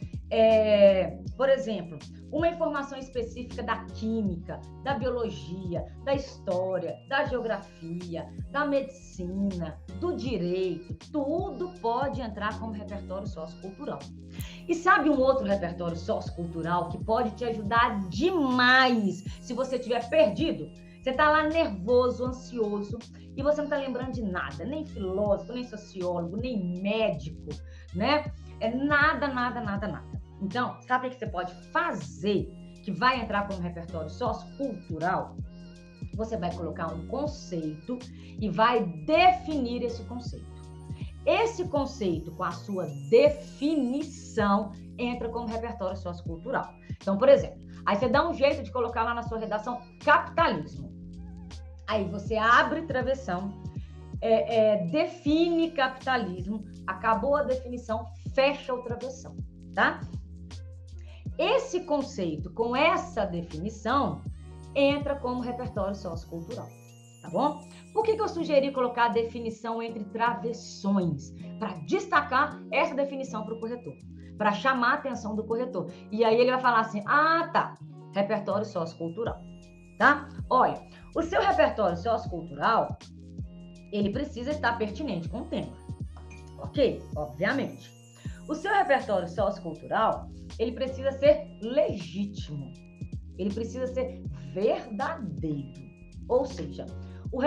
Por exemplo, uma informação específica da química, da biologia, da história, da geografia, da medicina, do direito, tudo pode entrar como repertório sociocultural. E sabe um outro repertório sociocultural que pode te ajudar demais se você estiver perdido? Você está lá nervoso, ansioso, e você não está lembrando de nada, nem filósofo, nem sociólogo, nem médico, né? Nada. Então, sabe o que você pode fazer que vai entrar como repertório sociocultural? Você vai colocar um conceito e vai definir esse conceito. Esse conceito, com a sua definição, entra como repertório sociocultural. Então, por exemplo, aí você dá um jeito de colocar lá na sua redação capitalismo. Aí você abre travessão, define capitalismo, acabou a definição, fecha o travessão, tá? Esse conceito, com essa definição, entra como repertório sociocultural, tá bom? Por que eu sugeri colocar a definição entre travessões? Para destacar essa definição para o corretor, para chamar a atenção do corretor. E aí ele vai falar assim, tá, repertório sociocultural, tá? Olha, o seu repertório sociocultural, ele precisa estar pertinente com o tema, ok? Obviamente. O seu repertório sociocultural, ele precisa ser legítimo, ele precisa ser verdadeiro. Ou seja, o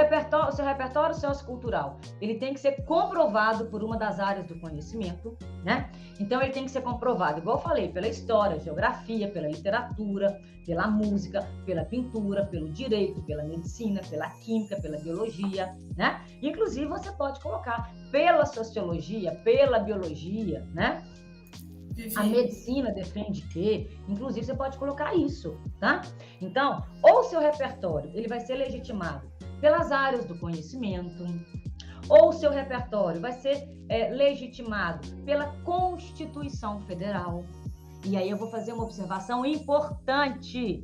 seu repertório sociocultural, ele tem que ser comprovado por uma das áreas do conhecimento, né? Então, ele tem que ser comprovado, igual eu falei, pela história, geografia, pela literatura, pela música, pela pintura, pelo direito, pela medicina, pela química, pela biologia, né? Inclusive, você pode colocar pela sociologia, pela biologia, né? A medicina defende que, inclusive, você pode colocar isso, tá? Então, ou o seu repertório, ele vai ser legitimado pelas áreas do conhecimento, ou o seu repertório vai ser legitimado pela Constituição Federal. E aí eu vou fazer uma observação importante.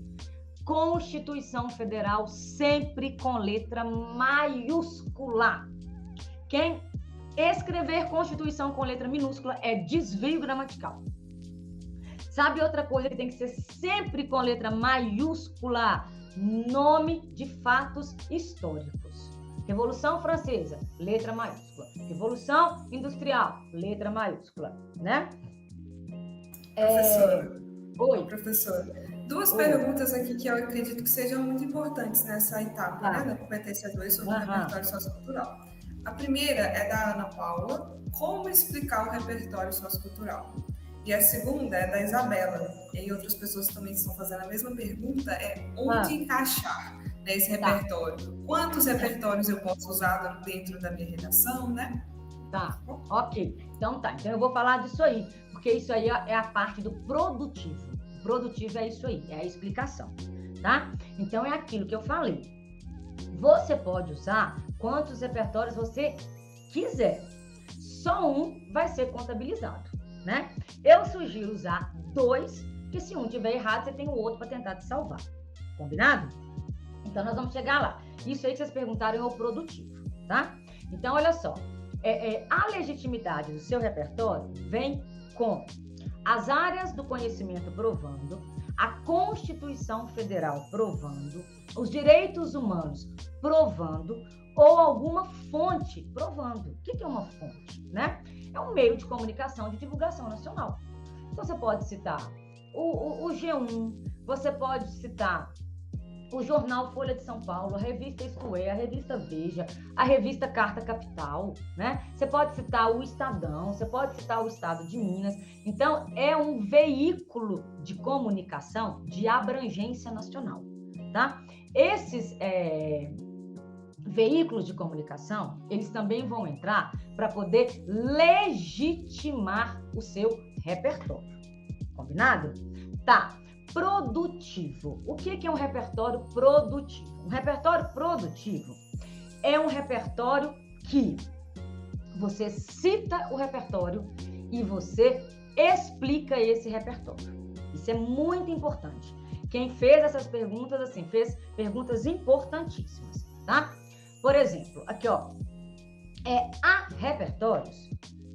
Constituição Federal sempre com letra maiúscula. Quem escrever Constituição com letra minúscula é desvio gramatical. Sabe outra coisa que tem que ser sempre com letra maiúscula? Nome de fatos históricos. Revolução Francesa, letra maiúscula. Revolução Industrial, letra maiúscula, né? Professora. Oi. Professora. Duas perguntas aqui que eu acredito que sejam muito importantes nessa etapa, né, da competência 2 sobre o repertório sociocultural. A primeira é da Ana Paula, como explicar o repertório sociocultural? E a segunda é da Isabela, e outras pessoas também estão fazendo a mesma pergunta, é onde encaixar, né, esse repertório? Quantos repertórios eu posso usar dentro da minha redação, né? Tá, ok. Então eu vou falar disso aí, porque isso aí é a parte do produtivo. O produtivo é isso aí, é a explicação, tá? Então é aquilo que eu falei. Você pode usar quantos repertórios você quiser. Só um vai ser contabilizado, né? Eu sugiro usar 2 Porque se um tiver errado, você tem o outro para tentar te salvar. Combinado? Então, nós vamos chegar lá. Isso aí que vocês perguntaram é o produtivo, tá? Então, olha só. A legitimidade do seu repertório vem com as áreas do conhecimento provando, a Constituição Federal provando, os direitos humanos provando, ou alguma fonte provando. O que é uma fonte, né? É um meio de comunicação de divulgação nacional. Então, você pode citar o G1, você pode citar o jornal Folha de São Paulo, a revista Isto É, a revista Veja, a revista Carta Capital, né? Você pode citar o Estadão, você pode citar o Estado de Minas. Então, é um veículo de comunicação de abrangência nacional, tá? Esses veículos de comunicação, eles também vão entrar para poder legitimar o seu repertório. Combinado? Tá. Produtivo. O que é um repertório produtivo? Um repertório produtivo é um repertório que você cita o repertório e você explica esse repertório. Isso é muito importante. Quem fez essas perguntas, assim, fez perguntas importantíssimas, tá? Por exemplo, aqui, ó, há repertórios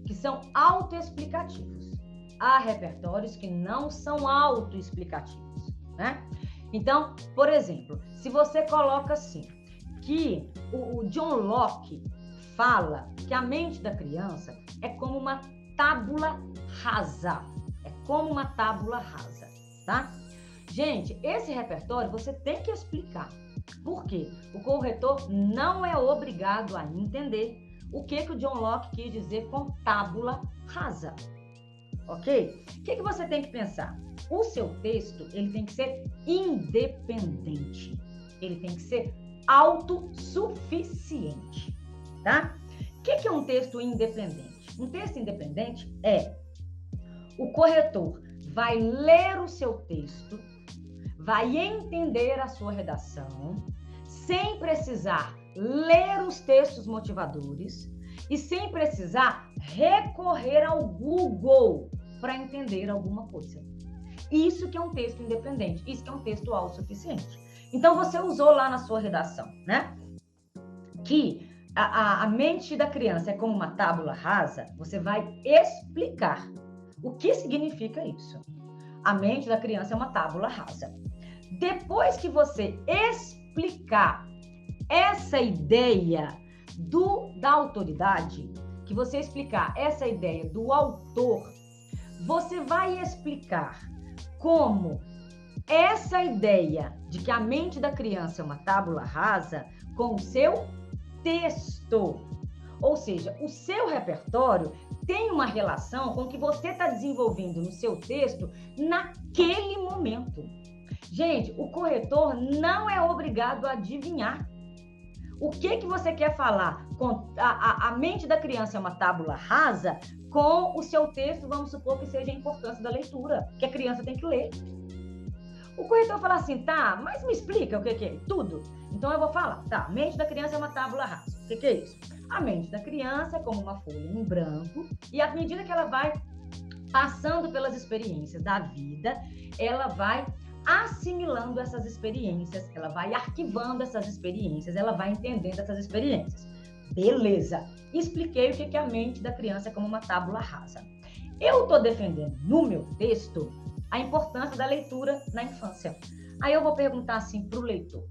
que são autoexplicativos. Há repertórios que não são autoexplicativos, né? Então, por exemplo, se você coloca assim, que o John Locke fala que a mente da criança é como uma tábula rasa. É como uma tábula rasa, tá? Gente, esse repertório você tem que explicar. Por quê? O corretor não é obrigado a entender o que o John Locke quis dizer com tábula rasa. Ok? O que você tem que pensar? O seu texto, ele tem que ser independente. Ele tem que ser autossuficiente, tá? O que é um texto independente? Um texto independente é o corretor vai ler o seu texto, vai entender a sua redação, sem precisar ler os textos motivadores e sem precisar recorrer ao Google para entender alguma coisa. Isso que é um texto independente, isso que é um texto autossuficiente. Então, você usou lá na sua redação, né? Que a mente da criança é como uma tábula rasa, você vai explicar o que significa isso. A mente da criança é uma tábula rasa. Depois que você explicar essa ideia da autoridade, que você explicar essa ideia do autor, você vai explicar como essa ideia de que a mente da criança é uma tábula rasa com o seu texto. Ou seja, o seu repertório tem uma relação com o que você está desenvolvendo no seu texto naquele momento. Gente, o corretor não é obrigado a adivinhar. O que você quer falar? Com a mente da criança é uma tábula rasa com o seu texto, vamos supor que seja a importância da leitura, que a criança tem que ler. O corretor fala assim, tá, mas me explica o que é tudo. Então eu vou falar, tá, a mente da criança é uma tábula rasa. O que é isso? A mente da criança é como uma folha em branco e à medida que ela vai passando pelas experiências da vida, ela vai assimilando essas experiências, ela vai arquivando essas experiências, ela vai entendendo essas experiências. Beleza, expliquei o que a mente da criança é como uma tábula rasa. Eu estou defendendo no meu texto a importância da leitura na infância. Aí eu vou perguntar assim para o leitor,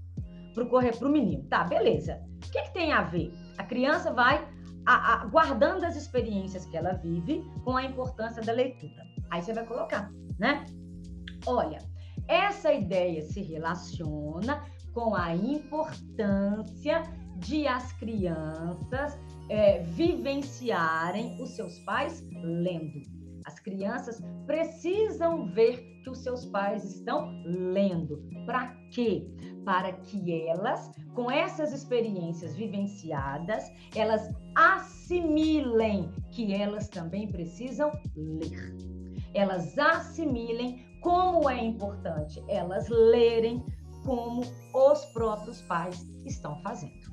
para o menino, tá, beleza, o que tem a ver? A criança vai guardando as experiências que ela vive com a importância da leitura. Aí você vai colocar, né? Olha, essa ideia se relaciona com a importância de as crianças vivenciarem os seus pais lendo. As crianças precisam ver que os seus pais estão lendo. Para quê? Para que elas, com essas experiências vivenciadas, elas assimilem que elas também precisam ler. Elas assimilem como é importante elas lerem como os próprios pais estão fazendo.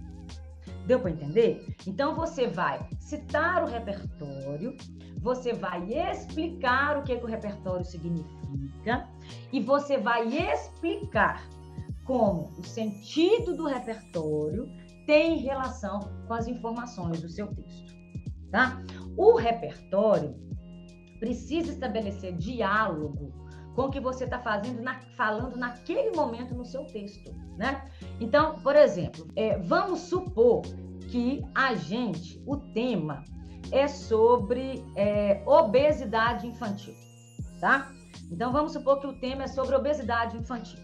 Deu para entender? Então, você vai citar o repertório, você vai explicar o que o repertório significa e você vai explicar como o sentido do repertório tem relação com as informações do seu texto, tá? O repertório precisa estabelecer diálogo com o que você está falando naquele momento no seu texto, né? Então, por exemplo, vamos supor que o tema é sobre obesidade infantil, tá? Então, vamos supor que o tema é sobre obesidade infantil.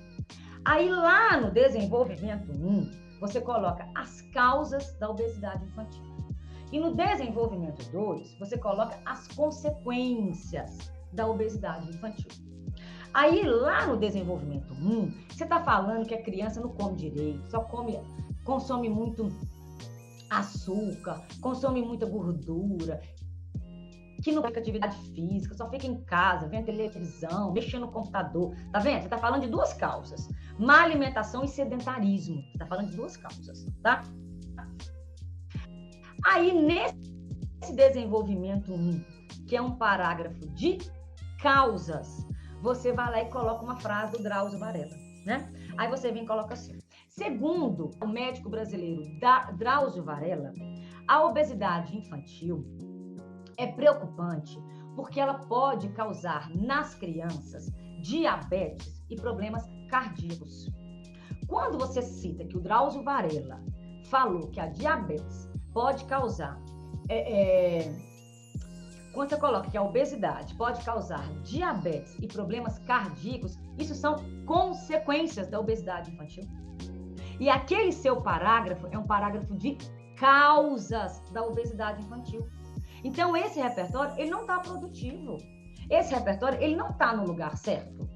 Aí, lá no desenvolvimento 1, você coloca as causas da obesidade infantil. E no desenvolvimento 2, você coloca as consequências da obesidade infantil. Aí, lá no desenvolvimento 1, você está falando que a criança não come direito, consome muito açúcar, consome muita gordura, que não tem atividade física, só fica em casa, vendo televisão, mexendo no computador. Tá vendo? Você está falando de duas causas. Má alimentação e sedentarismo. Você está falando de duas causas, tá? Aí, nesse desenvolvimento 1, que é um parágrafo de causas, você vai lá e coloca uma frase do Drauzio Varela, né? Aí você vem e coloca assim: segundo o médico brasileiro Drauzio Varela, a obesidade infantil é preocupante porque ela pode causar nas crianças diabetes e problemas cardíacos. Quando você cita que o Drauzio Varela falou que a diabetes pode causar, quando você coloca que a obesidade pode causar diabetes e problemas cardíacos, isso são consequências da obesidade infantil. E aquele seu parágrafo é um parágrafo de causas da obesidade infantil. Então, esse repertório, ele não está produtivo. Esse repertório, ele não está no lugar certo.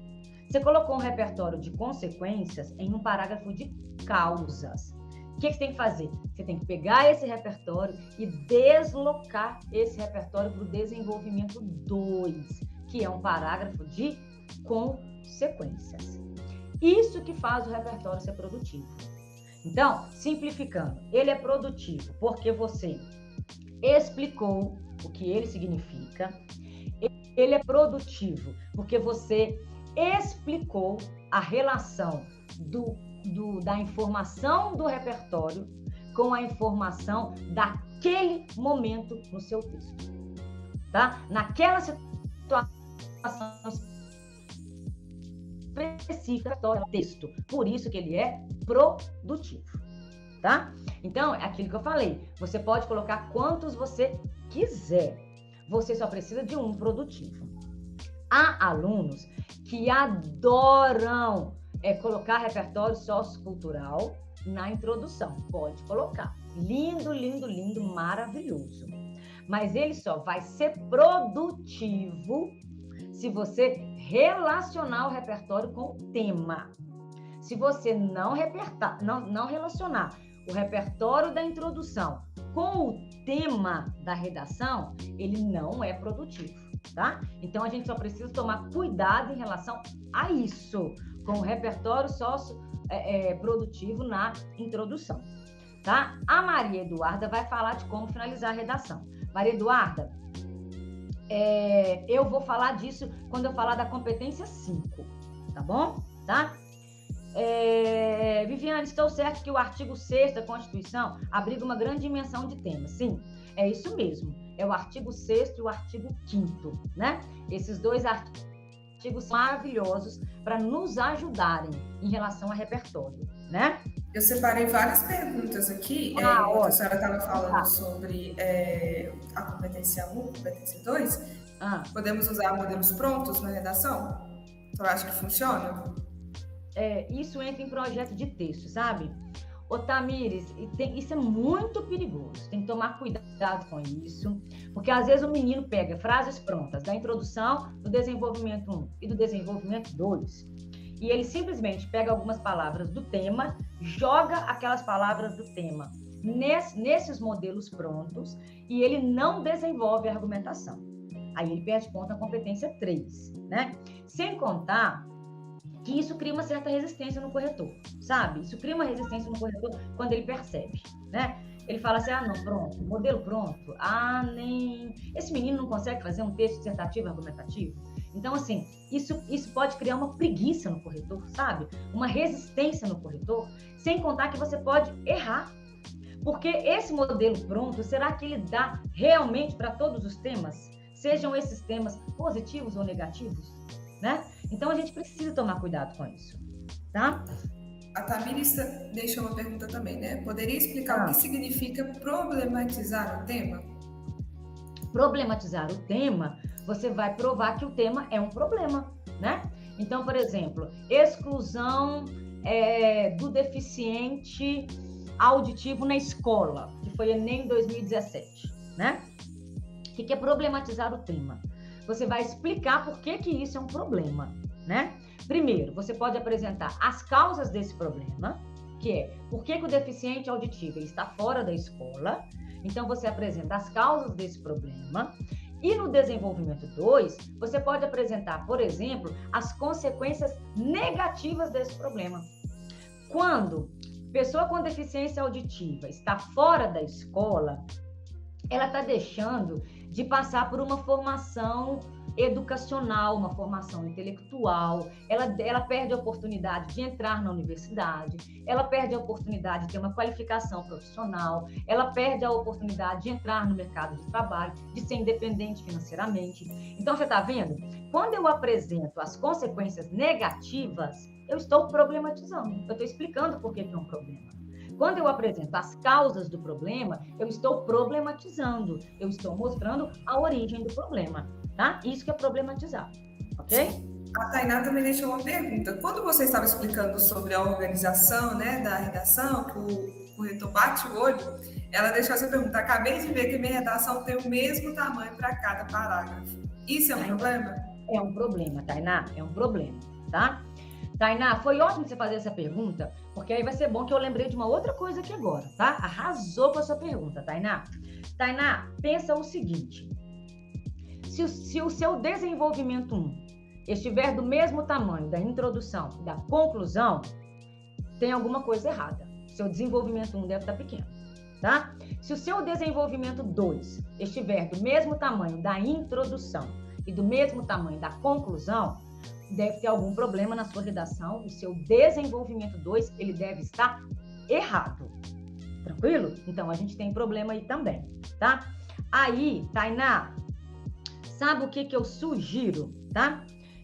Você colocou um repertório de consequências em um parágrafo de causas. O que você tem que fazer? Você tem que pegar esse repertório e deslocar esse repertório para o desenvolvimento 2, que é um parágrafo de consequências. Isso que faz o repertório ser produtivo. Então, simplificando, ele é produtivo porque você explicou o que ele significa. Ele é produtivo porque você explicou a relação da informação do repertório com a informação daquele momento no seu texto, tá? Naquela situação específica do texto. Por isso que ele é produtivo, tá? Então, é aquilo que eu falei. Você pode colocar quantos você quiser. Você só precisa de um produtivo. Há alunos que adoram colocar repertório sociocultural na introdução. Pode colocar. Lindo, lindo, lindo, maravilhoso. Mas ele só vai ser produtivo se você relacionar o repertório com o tema. Se você não relacionar o repertório da introdução com o tema da redação, ele não é produtivo, tá? Então, a gente só precisa tomar cuidado em relação a isso, com o repertório produtivo na introdução, tá? A Maria Eduarda vai falar de como finalizar a redação. Maria Eduarda, eu vou falar disso quando eu falar da competência 5, tá bom? Tá? Viviane, estou certo que o artigo 6º da Constituição abriga uma grande dimensão de temas. Sim, é isso mesmo. É o artigo 6º e o artigo 5º, né? Esses dois artigos são maravilhosos para nos ajudarem em relação a repertório, né? Eu separei várias perguntas aqui. A senhora estava falando sobre a competência 1, competência 2. Podemos usar modelos prontos na redação? Eu acho que funciona. Isso entra em projeto de texto, sabe? Ô, Tamires, isso é muito perigoso. Tem que tomar cuidado com isso, porque às vezes o menino pega frases prontas da introdução, do desenvolvimento 1 e do desenvolvimento 2, e ele simplesmente pega algumas palavras do tema, joga aquelas palavras do tema nesses modelos prontos e ele não desenvolve a argumentação. Aí ele perde ponto na competência 3, né? Sem contar que isso cria uma certa resistência no corretor, sabe? Isso cria uma resistência no corretor quando ele percebe, né? ele fala assim, ah, não, pronto, modelo pronto, ah, nem... Esse menino não consegue fazer um texto dissertativo argumentativo? Então, assim, isso pode criar uma preguiça no corretor, sabe? Uma resistência no corretor, sem contar que você pode errar. Porque esse modelo pronto, será que ele dá realmente para todos os temas? Sejam esses temas positivos ou negativos, né? Então, a gente precisa tomar cuidado com isso, tá? A Tamires deixou uma pergunta também, né? Poderia explicar o que significa problematizar o tema? Problematizar o tema, você vai provar que o tema é um problema, né? Então, por exemplo, exclusão do deficiente auditivo na escola, que foi Enem 2017, né? O que é problematizar o tema? Você vai explicar por que isso é um problema, né? Primeiro, você pode apresentar as causas desse problema, que é por que o deficiente auditivo está fora da escola. Então, você apresenta as causas desse problema. E no desenvolvimento 2, você pode apresentar, por exemplo, as consequências negativas desse problema. Quando pessoa com deficiência auditiva está fora da escola, ela está deixando de passar por uma formação educacional, uma formação intelectual, ela perde a oportunidade de entrar na universidade, ela perde a oportunidade de ter uma qualificação profissional, ela perde a oportunidade de entrar no mercado de trabalho, de ser independente financeiramente. Então, você está vendo? Quando eu apresento as consequências negativas, eu estou problematizando, eu estou explicando por que é um problema. Quando eu apresento as causas do problema, eu estou problematizando, eu estou mostrando a origem do problema, tá? Isso que é problematizar, ok? A Tainá também deixou uma pergunta. Quando você estava explicando sobre a organização, né, da redação, que o corretor bate o olho, ela deixou essa pergunta. Acabei de ver que minha redação tem o mesmo tamanho para cada parágrafo. Isso é um problema? É um problema, Tainá, é um problema, tá? Tainá, foi ótimo você fazer essa pergunta, porque aí vai ser bom que eu lembrei de uma outra coisa aqui agora, tá? Arrasou com a sua pergunta, Tainá. Tainá, pensa o seguinte, se o seu desenvolvimento 1 estiver do mesmo tamanho da introdução e da conclusão, tem alguma coisa errada. Seu desenvolvimento 1 deve estar pequeno, tá? Se o seu desenvolvimento 2 estiver do mesmo tamanho da introdução e do mesmo tamanho da conclusão, deve ter algum problema na sua redação, o seu desenvolvimento 2, ele deve estar errado. Tranquilo? Então, a gente tem problema aí também, tá? Aí, Tainá, sabe o que eu sugiro, tá?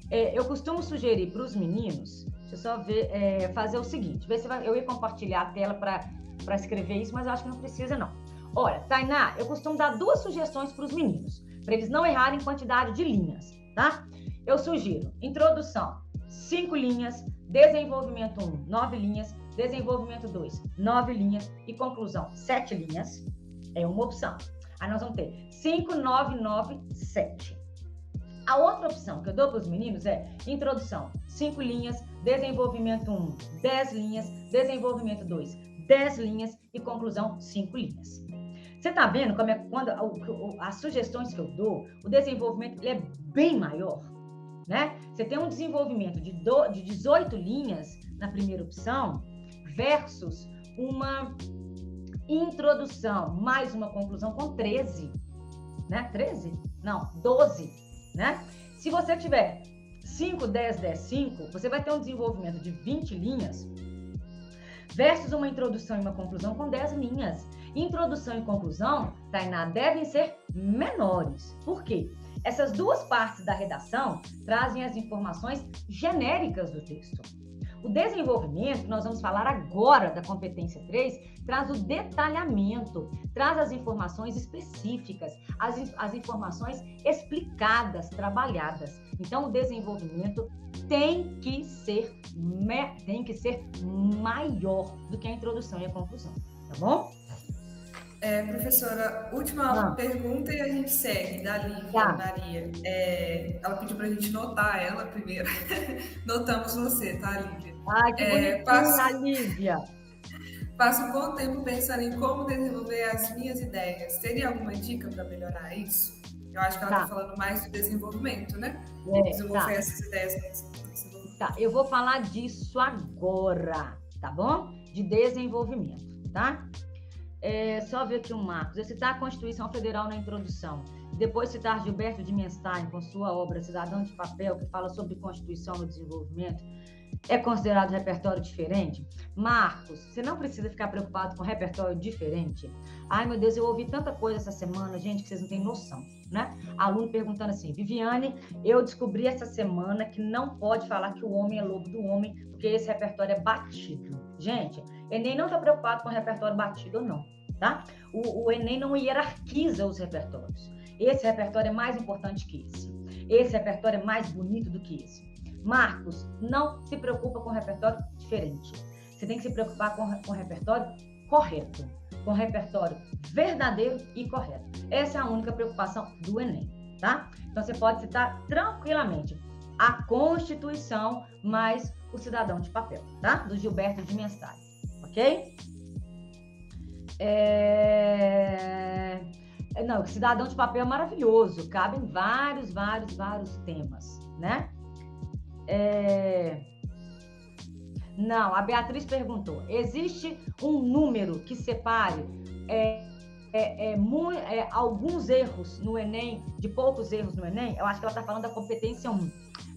Eu costumo sugerir para os meninos, deixa eu só ver, fazer o seguinte, ver se eu ia compartilhar a tela para escrever isso, mas eu acho que não precisa, não. Olha, Tainá, eu costumo dar 2 sugestões para os meninos, para eles não errarem quantidade de linhas, tá? Eu sugiro introdução, 5 linhas, desenvolvimento 1, 9 linhas, desenvolvimento 2, 9 linhas e conclusão, 7 linhas. É uma opção. Aí nós vamos ter 5, 9, 9, 7. A outra opção que eu dou para os meninos é introdução, 5 linhas, desenvolvimento 1, 10 linhas, desenvolvimento 2, 10 linhas e conclusão, 5 linhas. Você está vendo quando as sugestões que eu dou, o desenvolvimento ele é bem maior, né? Você tem um desenvolvimento de 18 linhas na primeira opção versus uma introdução mais uma conclusão com 13, né? 13? Não, 12, né? Se você tiver 5, 10, 10, 5, você vai ter um desenvolvimento de 20 linhas versus uma introdução e uma conclusão com 10 linhas. Introdução e conclusão, Tainá, devem ser menores. Por quê? Essas 2 partes da redação trazem as informações genéricas do texto. O desenvolvimento, nós vamos falar agora da competência 3, traz o detalhamento, traz as informações específicas, as informações explicadas, trabalhadas. Então, o desenvolvimento tem que ser maior do que a introdução e a conclusão, tá bom? Professora, última pergunta e a gente segue, da Lívia Maria. Ela pediu para a gente notar ela primeiro. Notamos você, tá, Lívia? Ai, que bonitinha, Lívia. Passo um bom tempo pensando em como desenvolver as minhas ideias. Teria alguma dica para melhorar isso? Eu acho que ela está falando mais do desenvolvimento, né? Desenvolver essas ideias. Tá, eu vou falar disso agora, tá bom? De desenvolvimento, tá? Só ver aqui um Marcos. Citar a Constituição Federal na introdução. Depois citar Gilberto de Menstein com sua obra Cidadão de Papel, que fala sobre Constituição no desenvolvimento. É considerado repertório diferente? Marcos, você não precisa ficar preocupado com repertório diferente. Ai, meu Deus, eu ouvi tanta coisa essa semana, gente, que vocês não têm noção, né? Aluno perguntando assim, Viviane, eu descobri essa semana que não pode falar que o homem é lobo do homem, porque esse repertório é batido. Gente, Enem não está preocupado com repertório batido ou não, tá? O Enem não hierarquiza os repertórios. Esse repertório é mais importante que esse. Esse repertório é mais bonito do que esse. Marcos, não se preocupa com repertório diferente. Você tem que se preocupar com repertório correto, com repertório verdadeiro e correto. Essa é a única preocupação do Enem, tá? Então, você pode citar tranquilamente a Constituição mais o Cidadão de Papel, tá? Do Gilberto de Menstein, ok? Não, o Cidadão de Papel é maravilhoso, cabe em vários temas, né? Não, a Beatriz perguntou, existe um número que separe alguns erros no Enem, de poucos erros no Enem? Eu acho que ela está falando da competência 1.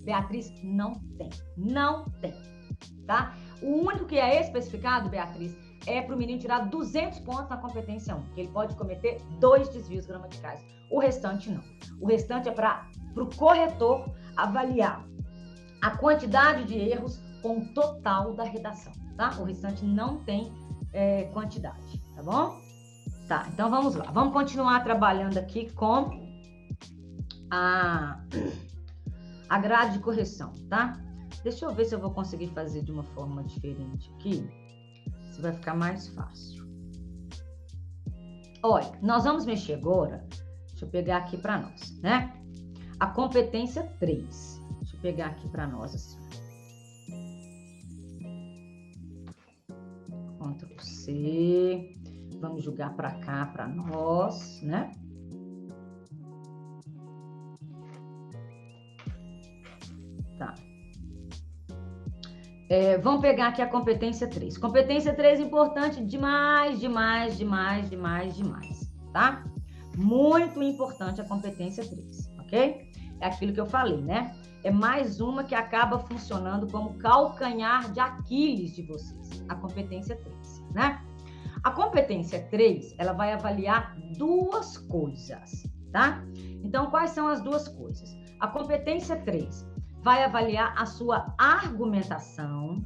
Beatriz, não tem, tá? O único que é especificado, Beatriz, é para o menino tirar 200 pontos na competência 1, que ele pode cometer 2 desvios gramaticais. O restante não. O restante é para o corretor avaliar a quantidade de erros com o total da redação, tá? O restante não tem quantidade, tá bom? Tá, então vamos lá. Vamos continuar trabalhando aqui com a grade de correção, tá? Deixa eu ver se eu vou conseguir fazer de uma forma diferente aqui. Se vai ficar mais fácil. Olha, nós vamos mexer agora. Deixa eu pegar aqui para nós, né? A competência 3. Deixa eu pegar aqui para nós assim. Ctrl C. Vamos jogar para cá para nós, né? Tá. Vamos pegar aqui a competência 3. Competência 3 é importante demais, tá? Muito importante a competência 3, ok? É aquilo que eu falei, né? É mais uma que acaba funcionando como calcanhar de Aquiles de vocês, a competência 3, né? A competência 3, ela vai avaliar 2 coisas, tá? Então, quais são as 2 coisas? A competência 3 vai avaliar a sua argumentação,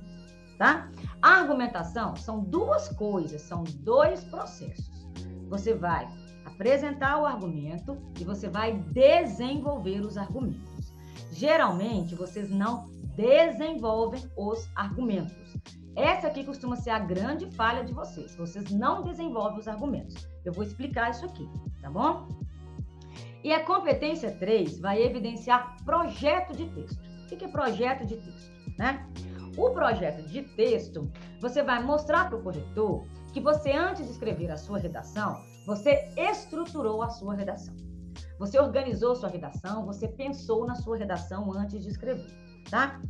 tá? A argumentação são 2 coisas, são 2 processos. Você vai apresentar o argumento e você vai desenvolver os argumentos. Geralmente, vocês não desenvolvem os argumentos. Essa aqui costuma ser a grande falha de vocês. Vocês não desenvolvem os argumentos. Eu vou explicar isso aqui, tá bom? E a competência 3 vai evidenciar projeto de texto. O que é projeto de texto, né? O projeto de texto, você vai mostrar para o corretor que você, antes de escrever a sua redação, você estruturou a sua redação. Você organizou sua redação, você pensou na sua redação antes de escrever, tá?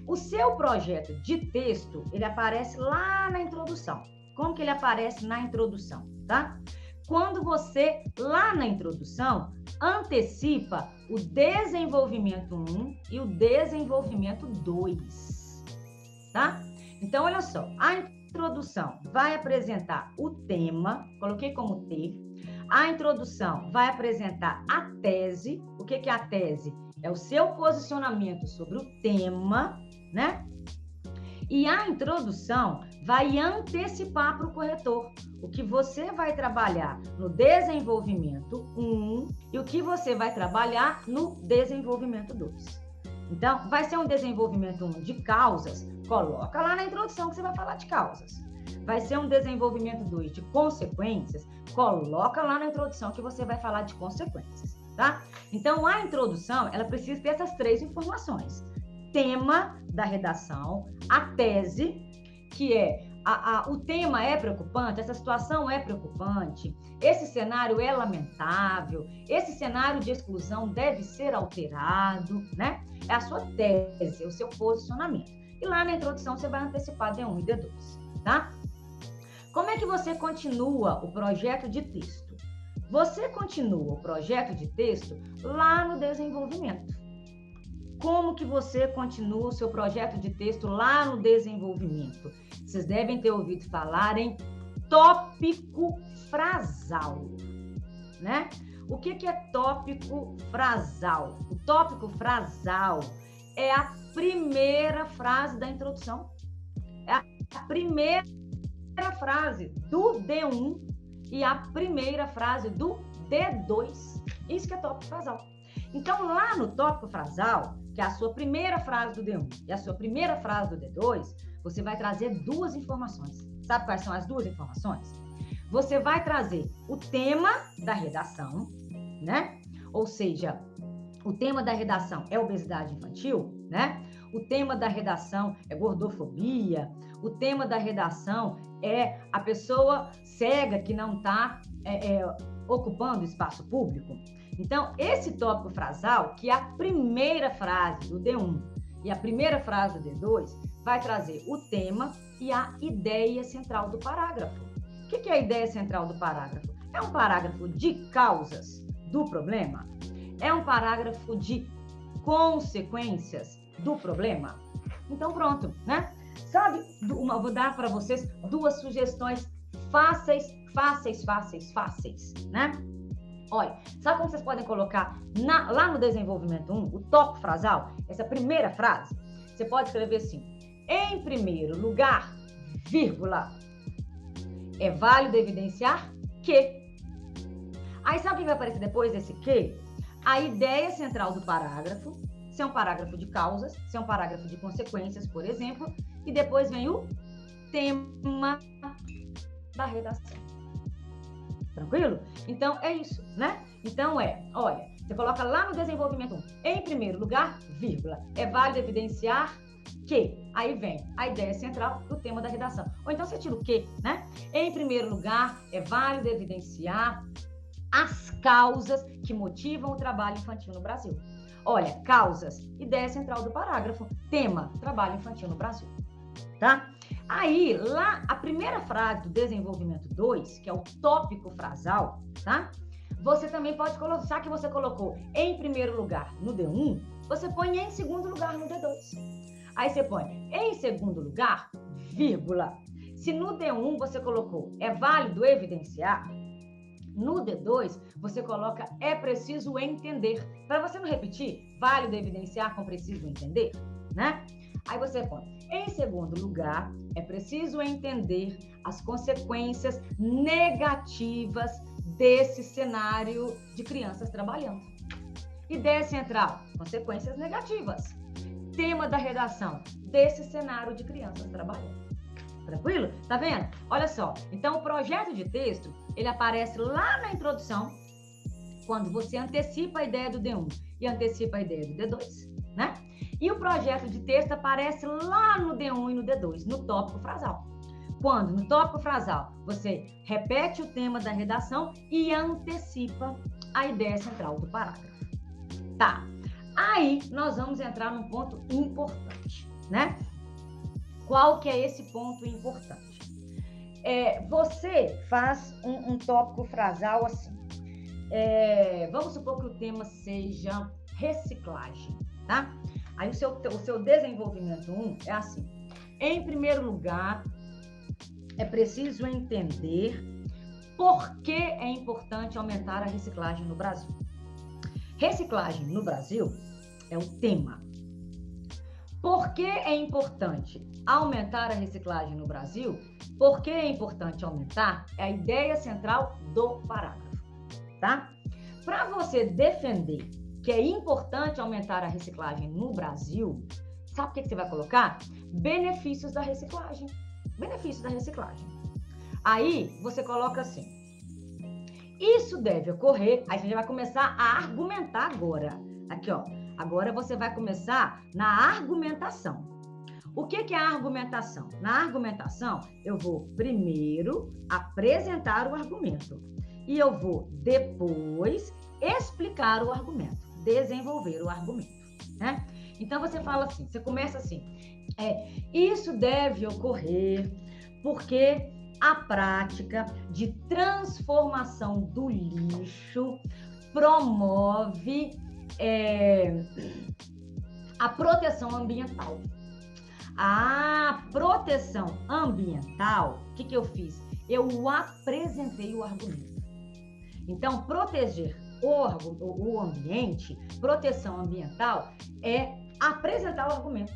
O seu projeto de texto, ele aparece lá na introdução. Como que ele aparece na introdução, tá? Quando você, lá na introdução, antecipa o desenvolvimento 1 e o desenvolvimento 2, tá? Então, olha só, a introdução vai apresentar o tema, coloquei como T. A introdução vai apresentar a tese. O que é a tese? É o seu posicionamento sobre o tema, né? E a introdução vai antecipar para o corretor o que você vai trabalhar no desenvolvimento 1 e o que você vai trabalhar no desenvolvimento 2. Então, vai ser um desenvolvimento 1 de causas, coloca lá na introdução que você vai falar de causas. Vai ser um desenvolvimento 2 de consequências, coloca lá na introdução que você vai falar de consequências, tá? Então, a introdução, ela precisa ter essas 3 informações. Tema da redação, a tese, que é o tema é preocupante, essa situação é preocupante, esse cenário é lamentável, esse cenário de exclusão deve ser alterado, né? É a sua tese, é o seu posicionamento. E lá na introdução você vai antecipar D1 e D2, tá? Como é que você continua o projeto de texto? Você continua o projeto de texto lá no desenvolvimento. Como que você continua o seu projeto de texto lá no desenvolvimento? Vocês devem ter ouvido falar em tópico frasal, né? O que é tópico frasal? O tópico frasal é a primeira frase da introdução. É a primeira frase do D1 e a primeira frase do D2. Isso que é tópico frasal. Então, lá no tópico frasal, que é a sua primeira frase do D1 e a sua primeira frase do D2, você vai trazer duas informações. Sabe quais são as duas informações? Você vai trazer o tema da redação, né? Ou seja, o tema da redação é obesidade infantil, né? O tema da redação é gordofobia. O tema da redação é a pessoa cega que não está ocupando espaço público. Então, esse tópico frasal, que é a primeira frase do D1 e a primeira frase do D2, vai trazer o tema e a ideia central do parágrafo. O que é a ideia central do parágrafo? É um parágrafo de causas do problema? É um parágrafo de consequências do problema? Então, pronto, né? Sabe, vou dar para vocês duas sugestões fáceis, né? Olha, sabe como vocês podem colocar lá no desenvolvimento 1, o tópico frasal, essa primeira frase? Você pode escrever assim: em primeiro lugar, vírgula, é válido evidenciar que. Aí sabe o que vai aparecer depois desse que? A ideia central do parágrafo, se é um parágrafo de causas, se é um parágrafo de consequências, por exemplo, e depois vem o tema da redação. Tranquilo? Então, é isso, né? Então, olha, você coloca lá no desenvolvimento 1, em primeiro lugar, vírgula, é válido evidenciar que. Aí vem a ideia central do tema da redação. Ou então você tira o que, né? Em primeiro lugar, é válido evidenciar as causas que motivam o trabalho infantil no Brasil. Olha, causas, ideia central do parágrafo, tema, trabalho infantil no Brasil, tá? Aí, lá, a primeira frase do desenvolvimento 2, que é o tópico frasal, tá? Você também pode colocar, já que você colocou em primeiro lugar no D1, você põe em segundo lugar no D2. Aí você põe em segundo lugar, vírgula. Se no D1 você colocou é válido evidenciar, no D2 você coloca é preciso entender. Para você não repetir, válido evidenciar com preciso entender, né? Aí você põe, em segundo lugar, é preciso entender as consequências negativas desse cenário de crianças trabalhando. Ideia central, consequências negativas. Tema da redação, desse cenário de crianças trabalhando. Tranquilo? Tá vendo? Olha só, então o projeto de texto, ele aparece lá na introdução, quando você antecipa a ideia do D1 e antecipa a ideia do D2, né? E o projeto de texto aparece lá no D1 e no D2, no tópico frasal. Quando no tópico frasal você repete o tema da redação e antecipa a ideia central do parágrafo. Tá. Aí nós vamos entrar num ponto importante, né? Qual que é esse ponto importante? Você faz um tópico frasal assim. Vamos supor que o tema seja reciclagem, tá? Aí o seu desenvolvimento 1 é assim. Em primeiro lugar, é preciso entender por que é importante aumentar a reciclagem no Brasil. Reciclagem no Brasil é o tema. Por que é importante aumentar a reciclagem no Brasil? Por que é importante aumentar? É a ideia central do parágrafo, tá? Para você defender que é importante aumentar a reciclagem no Brasil, sabe o que você vai colocar? Benefícios da reciclagem. Benefícios da reciclagem. Aí você coloca assim. Isso deve ocorrer. Aí você já vai começar a argumentar agora. Aqui, ó. Agora você vai começar na argumentação. O que é a argumentação? Na argumentação, eu vou primeiro apresentar o argumento. E eu vou depois explicar o argumento. Desenvolver o argumento, né? Então você fala assim, você começa assim, isso deve ocorrer porque a prática de transformação do lixo promove a proteção ambiental. A proteção ambiental, o que eu fiz? Eu apresentei o argumento. Então, proteger o ambiente, proteção ambiental, é apresentar o argumento.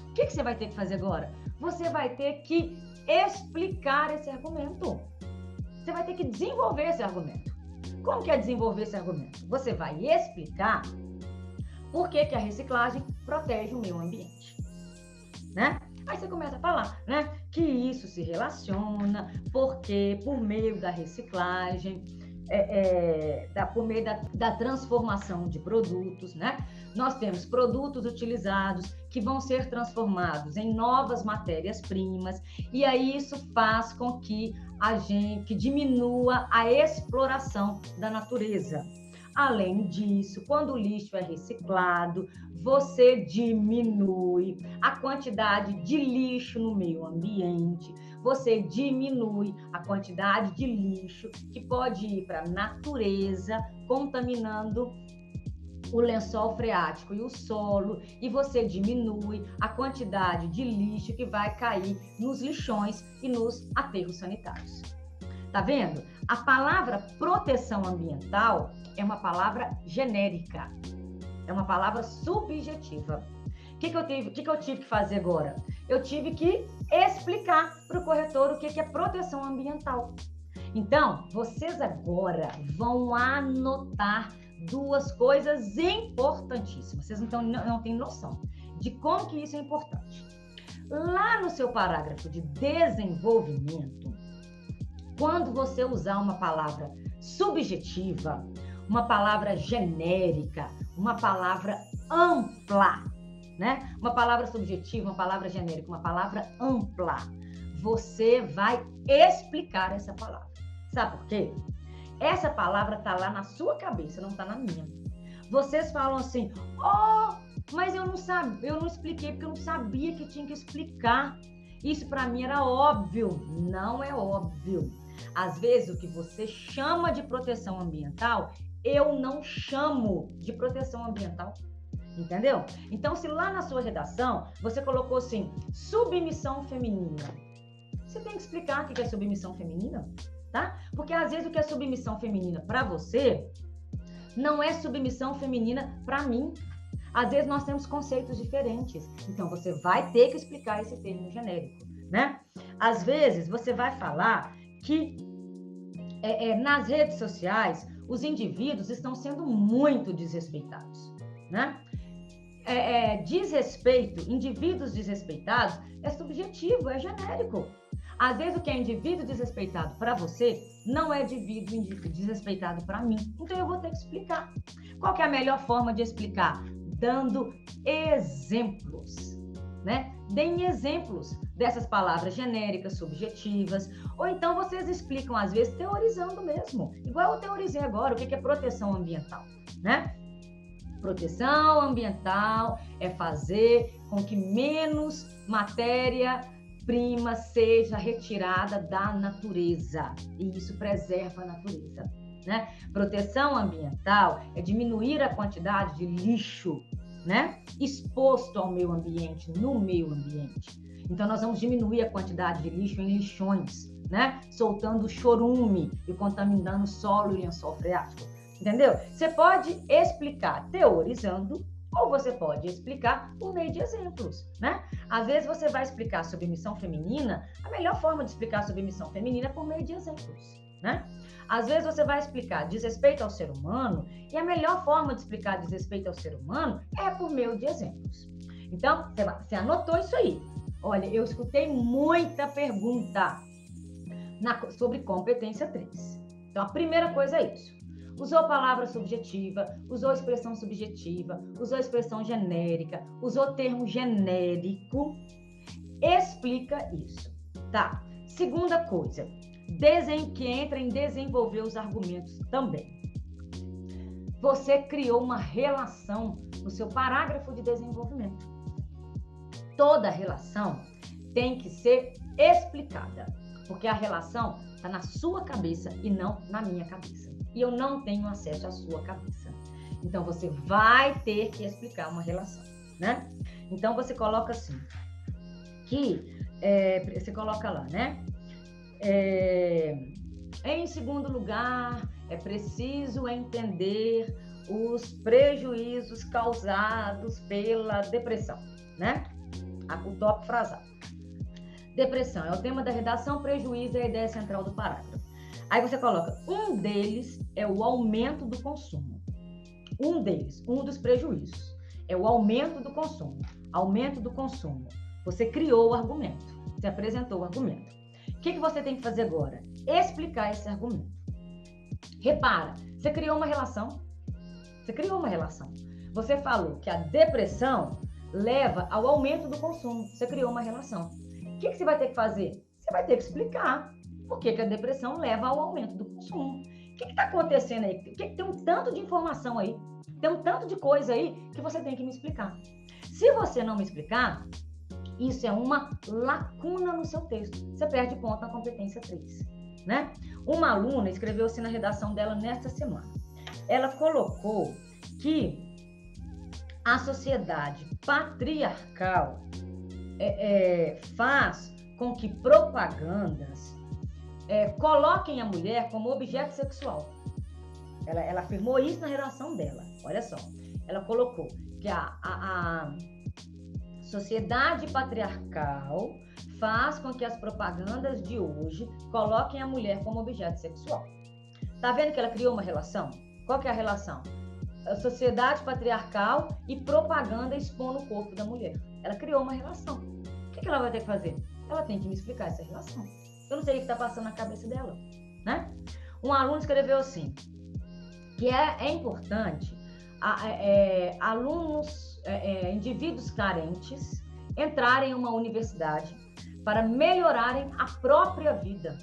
O que você vai ter que fazer agora? Você vai ter que explicar esse argumento. Você vai ter que desenvolver esse argumento. Como que é desenvolver esse argumento? Você vai explicar por que a reciclagem protege o meio ambiente, né? Aí você começa a falar, né, que isso se relaciona porque por meio da reciclagem, por meio da transformação de produtos, né? Nós temos produtos utilizados que vão ser transformados em novas matérias-primas, e aí isso faz com que que diminua a exploração da natureza. Além disso, quando o lixo é reciclado, você diminui a quantidade de lixo no meio ambiente, você diminui a quantidade de lixo que pode ir para a natureza, contaminando o lençol freático e o solo, e você diminui a quantidade de lixo que vai cair nos lixões e nos aterros sanitários. Tá vendo? A palavra proteção ambiental é uma palavra genérica, é uma palavra subjetiva. O que eu tive que fazer agora? Eu tive que explicar para o corretor o que é proteção ambiental. Então, vocês agora vão anotar duas coisas importantíssimas. Vocês não têm noção de como que isso é importante. Lá no seu parágrafo de desenvolvimento, quando você usar uma palavra subjetiva, uma palavra genérica, uma palavra ampla, né? Uma palavra subjetiva, uma palavra genérica, uma palavra ampla, você vai explicar essa palavra. Sabe por quê? Essa palavra está lá na sua cabeça, não está na minha. Vocês falam assim, mas eu não expliquei porque eu não sabia que tinha que explicar. Isso para mim era óbvio. Não é óbvio. Às vezes o que você chama de proteção ambiental, eu não chamo de proteção ambiental. Entendeu? Então, se lá na sua redação você colocou assim, submissão feminina, você tem que explicar o que é submissão feminina, tá? Porque às vezes o que é submissão feminina para você não é submissão feminina para mim. Às vezes nós temos conceitos diferentes. Então, você vai ter que explicar esse termo genérico, né? Às vezes você vai falar que nas redes sociais os indivíduos estão sendo muito desrespeitados, né? Desrespeito, indivíduos desrespeitados, é subjetivo, é genérico. Às vezes o que é indivíduo desrespeitado para você não é indivíduo desrespeitado para mim. Então eu vou ter que explicar. Qual que é a melhor forma de explicar? Dando exemplos, né? Deem exemplos dessas palavras genéricas, subjetivas, ou então vocês explicam, às vezes, teorizando mesmo. Igual eu teorizei agora, o que é proteção ambiental, né? Proteção ambiental é fazer com que menos matéria-prima seja retirada da natureza, e isso preserva a natureza, né? Proteção ambiental é diminuir a quantidade de lixo, né, exposto ao meio ambiente, no meio ambiente. Então, nós vamos diminuir a quantidade de lixo em lixões, né, soltando chorume e contaminando solo e lençol freático. Entendeu? Você pode explicar teorizando, ou você pode explicar por meio de exemplos, né? Às vezes você vai explicar sobre missão feminina, a melhor forma de explicar sobre missão feminina é por meio de exemplos, né? Às vezes você vai explicar desrespeito ao ser humano, e a melhor forma de explicar desrespeito ao ser humano é por meio de exemplos. Então, você anotou isso aí. Olha, eu escutei muita pergunta sobre competência 3. Então, a primeira coisa é isso. Usou palavra subjetiva, usou expressão subjetiva, usou expressão genérica, usou termo genérico. Explica isso, tá? Segunda coisa, que entra em desenvolver os argumentos também. Você criou uma relação no seu parágrafo de desenvolvimento. Toda relação tem que ser explicada. Porque a relação está na sua cabeça e não na minha cabeça. E eu não tenho acesso à sua cabeça. Então, você vai ter que explicar uma relação, né? Então, você coloca assim, você coloca lá, né? Em segundo lugar, é preciso entender os prejuízos causados pela depressão, né? O tópico frasal. Depressão é o tema da redação, prejuízo é a ideia central do parágrafo. Aí você coloca, um deles é o aumento do consumo. Um dos prejuízos é o aumento do consumo. Aumento do consumo. Você criou o argumento, você apresentou o argumento. O que você tem que fazer agora? Explicar esse argumento. Repara, você criou uma relação. Você falou que a depressão leva ao aumento do consumo. Você criou uma relação. O que você vai ter que fazer? Você vai ter que explicar por que a depressão leva ao aumento do consumo. O que está acontecendo aí? Tem um tanto de informação aí, tem um tanto de coisa aí que você tem que me explicar. Se você não me explicar, isso é uma lacuna no seu texto. Você perde ponto na competência 3, né? Uma aluna escreveu assim na redação dela nesta semana. Ela colocou que a sociedade patriarcal faz com que propagandas coloquem a mulher como objeto sexual. Ela afirmou isso na redação dela. Olha só, ela colocou que a sociedade patriarcal faz com que as propagandas de hoje coloquem a mulher como objeto sexual. Tá vendo que ela criou uma relação? Qual que é a relação? A sociedade patriarcal e propaganda expondo o corpo da mulher. Ela criou uma relação. O que ela vai ter que fazer? Ela tem que me explicar essa relação. Eu não sei o que está passando na cabeça dela, né? Um aluno escreveu assim, que é importante indivíduos carentes entrarem em uma universidade para melhorarem a própria vida,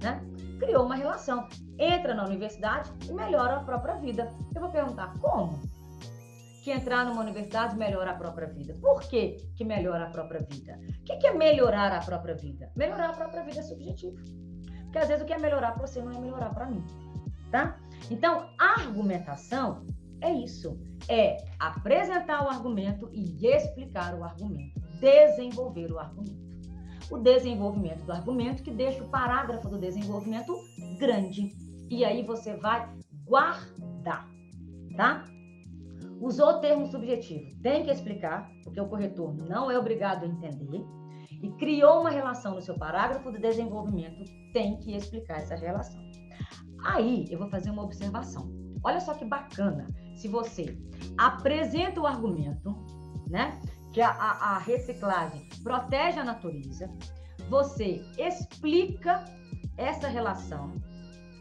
né? Criou uma relação, entra na universidade e melhora a própria vida. Eu vou perguntar, como que entrar numa universidade melhora a própria vida? Por que melhora a própria vida? O que é melhorar a própria vida? Melhorar a própria vida é subjetivo. Porque às vezes o que é melhorar para você não é melhorar para mim, tá? Então, a argumentação é isso, é apresentar o argumento e explicar o argumento, desenvolver o argumento. O desenvolvimento do argumento que deixa o parágrafo do desenvolvimento grande. E aí você vai guardar, tá? Usou o termo subjetivo, tem que explicar, porque o corretor não é obrigado a entender. E criou uma relação no seu parágrafo do desenvolvimento, tem que explicar essa relação. Aí eu vou fazer uma observação. Olha só que bacana, se você apresenta o argumento, né? Que a reciclagem protege a natureza, você explica essa relação,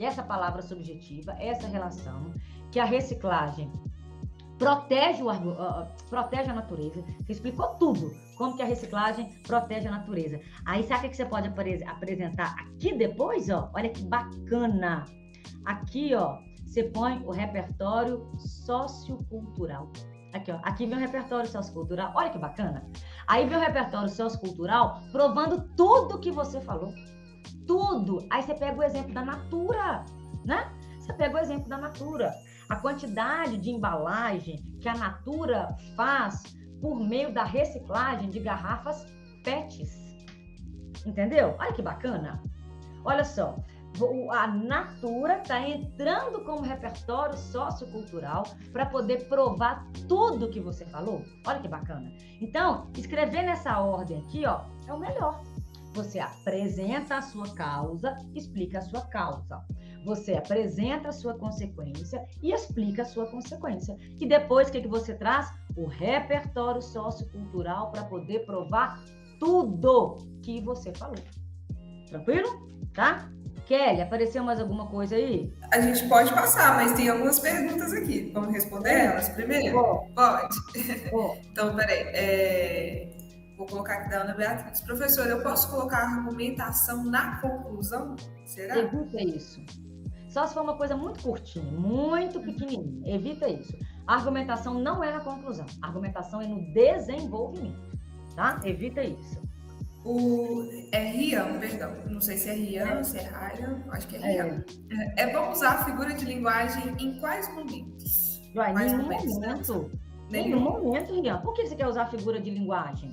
essa palavra subjetiva, essa relação, que a reciclagem protege a natureza. Você explicou tudo, como que a reciclagem protege a natureza. Aí sabe o que você pode apresentar aqui depois? Ó? Olha que bacana. Aqui, ó, você põe o repertório sociocultural. Aqui, ó, aqui vem o repertório sociocultural. Olha que bacana. Aí vem o repertório sociocultural provando tudo que você falou. Tudo. Aí você pega o exemplo da Natura, né? Você pega o exemplo da Natura. A quantidade de embalagem que a Natura faz por meio da reciclagem de garrafas PETs. Entendeu? Olha que bacana. Olha só. A Natura está entrando como repertório sociocultural para poder provar tudo que você falou. Olha que bacana. Então, escrever nessa ordem aqui, ó, é o melhor. Você apresenta a sua causa, explica a sua causa. Você apresenta a sua consequência e explica a sua consequência. E depois, o que você traz? O repertório sociocultural para poder provar tudo que você falou. Tranquilo? Tá? Kelly, apareceu mais alguma coisa aí? A gente pode passar, mas tem algumas perguntas aqui. Vamos responder elas primeiro? Pode. Então, peraí. Vou colocar aqui da Ana Beatriz. Professora, eu posso colocar a argumentação na conclusão? Será? Evita isso. Só se for uma coisa muito curtinha, muito pequenininha. Evita isso. A argumentação não é na conclusão. A argumentação é no desenvolvimento, tá? Evita isso. É Rian, perdão. Não sei se é Rian, se é Ryan, acho que é Rian. É, É bom usar a figura de linguagem em quais momentos? Joia, Quais momentos, né? nenhum Nenhum? momento, Rian. Por que você quer usar figura de linguagem?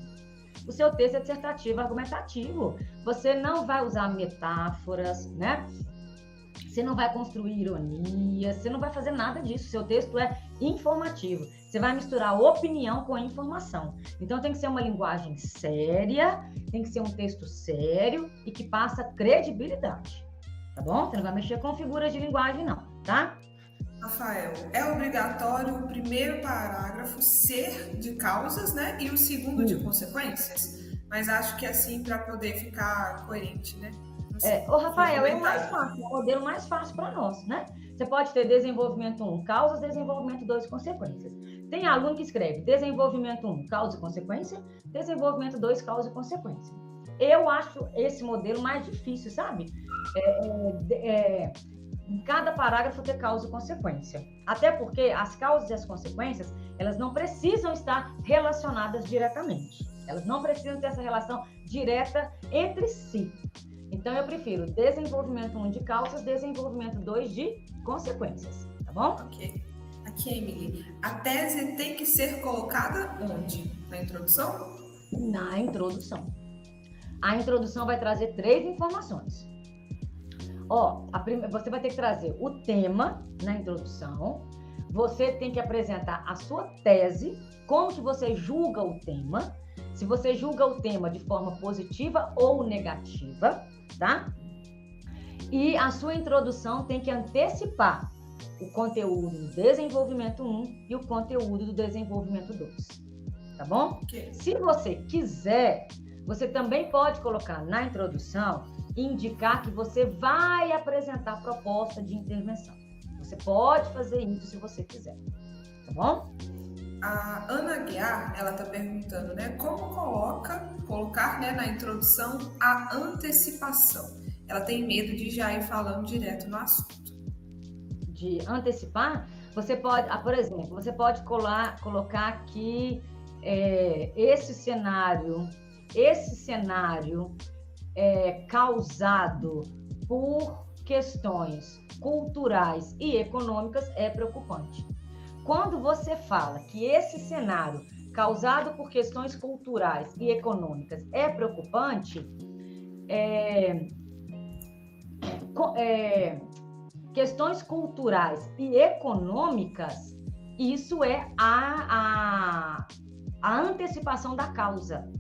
O seu texto é dissertativo, argumentativo. Você não vai usar metáforas, né? Você não vai construir ironia, você não vai fazer nada disso. Seu texto é informativo. Você vai misturar opinião com informação. Então tem que ser uma linguagem séria, tem que ser um texto sério e que passa credibilidade. Tá bom? Você não vai mexer com figuras de linguagem, não, tá? Rafael, é obrigatório o primeiro parágrafo ser de causas, né? E o segundo de consequências? Mas acho que assim, para poder ficar coerente, né? Não sei. Ô, Rafael, é o mais Comentário. fácil, é o modelo mais fácil para nós, né? Você pode ter desenvolvimento 1, causas, desenvolvimento 2, consequências. Tem aluno que escreve desenvolvimento 1, causa e consequência, desenvolvimento 2, causa e consequência. Eu acho esse modelo mais difícil, sabe? Em cada parágrafo ter causa e consequência. Até porque as causas e as consequências, elas não precisam estar relacionadas diretamente. Elas não precisam ter essa relação direta entre si. Então, eu prefiro desenvolvimento 1 de causas, desenvolvimento 2 de consequências, tá bom? Ok. Aqui, Emily, a tese tem que ser colocada onde? Na introdução? Na introdução. A introdução vai trazer 3 informações. Você vai ter que trazer o tema na introdução, você tem que apresentar a sua tese, como que você julga o tema, se você julga o tema de forma positiva ou negativa, tá? E a sua introdução tem que antecipar o conteúdo do desenvolvimento 1 e o conteúdo do desenvolvimento 2, tá bom? Ok. Se você quiser, você também pode colocar na introdução e indicar que você vai apresentar proposta de intervenção. Você pode fazer isso se você quiser, tá bom? A Ana Guiar, ela está perguntando, né, como colocar, né, na introdução a antecipação. Ela tem medo de já ir falando direto no assunto. De antecipar, você pode, por exemplo, você pode colocar aqui esse cenário é causado por questões culturais e econômicas é preocupante. Quando você fala que esse cenário causado por questões culturais e econômicas é preocupante, questões culturais e econômicas, isso é a antecipação da causa.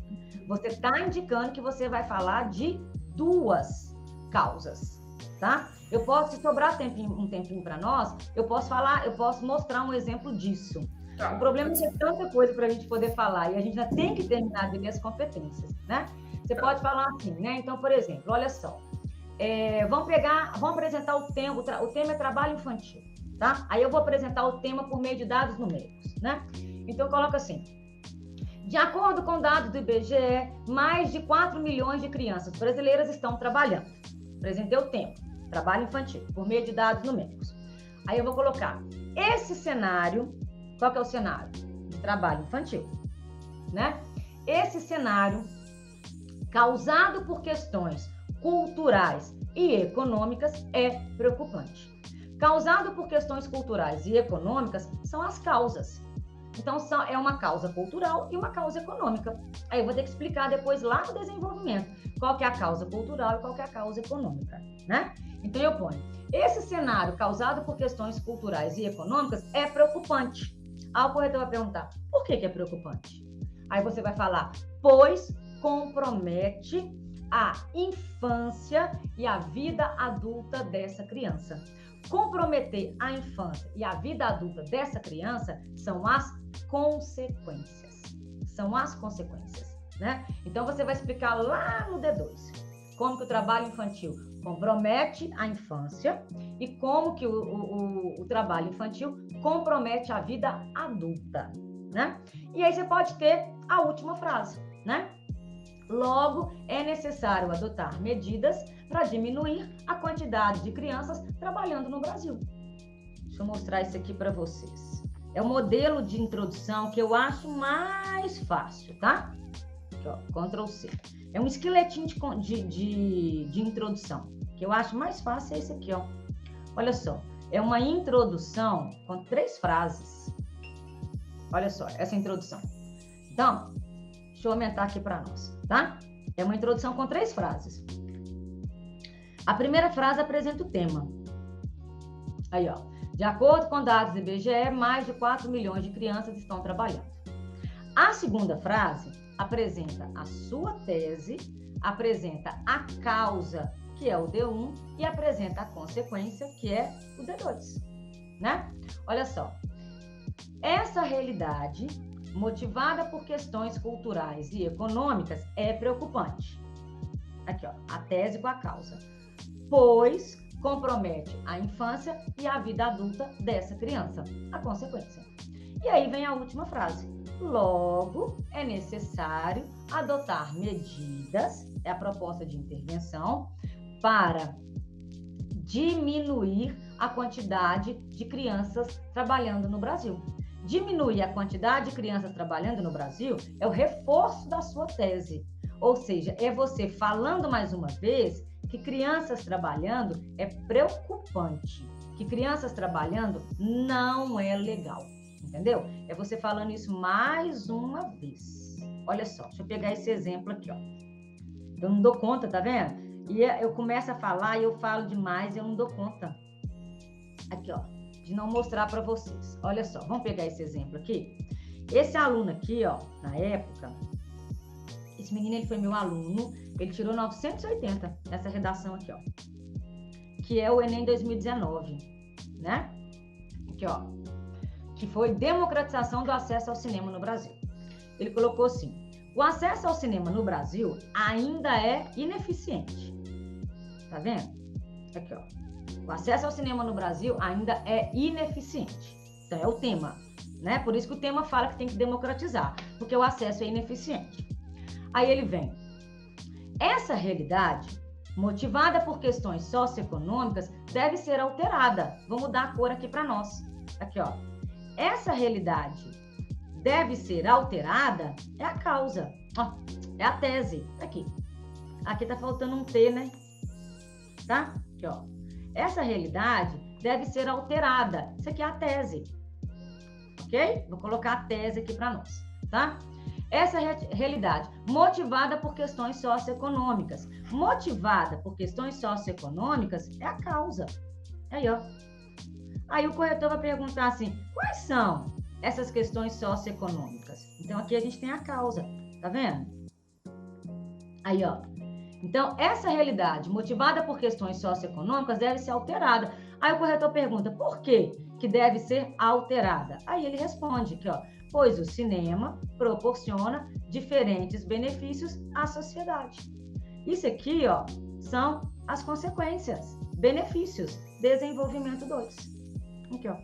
Você está indicando que você vai falar de 2 causas, tá? Eu posso, se sobrar um tempinho para nós, eu posso mostrar um exemplo disso. Tá. O problema é que é tanta coisa para a gente poder falar e a gente ainda tem que terminar de ler as competências, né? Você pode falar assim, né? Então, por exemplo, olha só, vamos apresentar o tema é trabalho infantil, tá? Aí eu vou apresentar o tema por meio de dados numéricos, né? Então, eu coloco assim, de acordo com dados do IBGE, mais de 4 milhões de crianças brasileiras estão trabalhando. Apresentei o tema, trabalho infantil, por meio de dados numéricos. Aí eu vou colocar esse cenário, qual que é o cenário? De trabalho infantil, né? Esse cenário, causado por questões culturais e econômicas, é preocupante. Causado por questões culturais e econômicas são as causas. Então, é uma causa cultural e uma causa econômica. Aí eu vou ter que explicar depois lá no desenvolvimento qual que é a causa cultural e qual que é a causa econômica, né? Então, eu ponho, esse cenário causado por questões culturais e econômicas é preocupante. Aí o corretor vai perguntar, por que é preocupante? Aí você vai falar, pois compromete a infância e a vida adulta dessa criança. Comprometer a infância e a vida adulta dessa criança são as consequências. São as consequências, né? Então, você vai explicar lá no D2 como que o trabalho infantil compromete a infância e como que o trabalho infantil compromete a vida adulta, né? E aí você pode ter a última frase, né? Logo, é necessário adotar medidas para diminuir a quantidade de crianças trabalhando no Brasil. Deixa eu mostrar isso aqui para vocês. É o modelo de introdução que eu acho mais fácil, tá? aqui, ó, Ctrl C. É um esqueletinho de introdução, que eu acho mais fácil é esse aqui, ó. Olha só, é uma introdução com 3 frases. Olha só, essa introdução. Então, deixa eu aumentar aqui para nós, tá? É uma introdução com 3 frases. A primeira frase apresenta o tema. Aí, ó. De acordo com dados do IBGE, mais de 4 milhões de crianças estão trabalhando. A segunda frase apresenta a sua tese, apresenta a causa, que é o D1, e apresenta a consequência, que é o D2, né? Olha só. Essa realidade, motivada por questões culturais e econômicas, é preocupante. Aqui, ó, a tese com a causa. Pois compromete a infância e a vida adulta dessa criança, a consequência. E aí vem a última frase. Logo, é necessário adotar medidas, é a proposta de intervenção, para diminuir a quantidade de crianças trabalhando no Brasil. Diminuir a quantidade de crianças trabalhando no Brasil é o reforço da sua tese. Ou seja, é você falando mais uma vez que crianças trabalhando é preocupante, que crianças trabalhando não é legal, entendeu? É você falando isso mais uma vez. Olha só, deixa eu pegar esse exemplo aqui, ó. Eu não dou conta, tá vendo? E eu começo a falar e eu falo demais e eu não dou conta. Aqui, ó, de não mostrar para vocês. Olha só, vamos pegar esse exemplo aqui. Esse aluno aqui, ó, na época, esse menino, ele foi meu aluno, ele tirou 980 nessa redação aqui, ó, que é o Enem 2019, né? Aqui, ó, que foi democratização do acesso ao cinema no Brasil. Ele colocou assim: o acesso ao cinema no Brasil ainda é ineficiente. Tá vendo? Aqui, ó. O acesso ao cinema no Brasil ainda é ineficiente. Então, é o tema, né? Por isso que o tema fala que tem que democratizar, porque o acesso é ineficiente. Aí ele vem. Essa realidade, motivada por questões socioeconômicas, deve ser alterada. Vou mudar a cor aqui para nós. Aqui, ó. Essa realidade deve ser alterada é a causa. Ó, é a tese. Aqui. Aqui tá faltando um T, né? Tá? Aqui, ó. Essa realidade deve ser alterada. Isso aqui é a tese. Ok? Vou colocar a tese aqui para nós, tá? Essa realidade, motivada por questões socioeconômicas. Motivada por questões socioeconômicas é a causa. Aí, ó. Aí o corretor vai perguntar assim, quais são essas questões socioeconômicas? Então, aqui a gente tem a causa, tá vendo? Aí, ó. Então, essa realidade, motivada por questões socioeconômicas, deve ser alterada. Aí o corretor pergunta, por que deve ser alterada? Aí ele responde aqui, ó. Pois o cinema proporciona diferentes benefícios à sociedade. Isso aqui, ó, são as consequências, benefícios, desenvolvimento 2. Aqui, ó.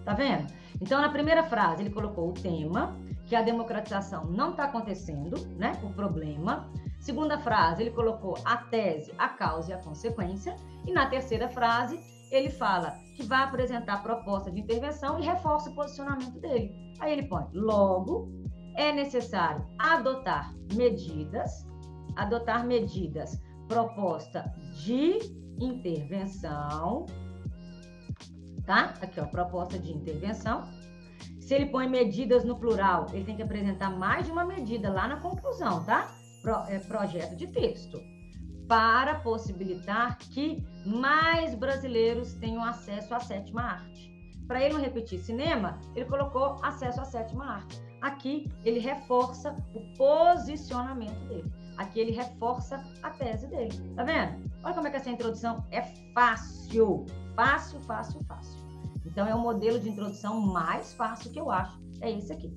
Tá vendo? Então, na primeira frase, ele colocou o tema, que a democratização não está acontecendo, né, o problema. Segunda frase, ele colocou a tese, a causa e a consequência. E na terceira frase, ele fala que vai apresentar proposta de intervenção e reforça o posicionamento dele. Aí ele põe, logo, é necessário adotar medidas, proposta de intervenção, tá? Aqui, ó, proposta de intervenção. Se ele põe medidas no plural, ele tem que apresentar mais de uma medida lá na conclusão, tá? Projeto de texto, para possibilitar que mais brasileiros tenham acesso à sétima arte. Para ele não repetir cinema, ele colocou acesso à sétima arte. Aqui ele reforça o posicionamento dele. Aqui ele reforça a tese dele. Tá vendo? Olha como é que essa introdução é fácil. Fácil, fácil, fácil. Então é o modelo de introdução mais fácil que eu acho. É esse aqui.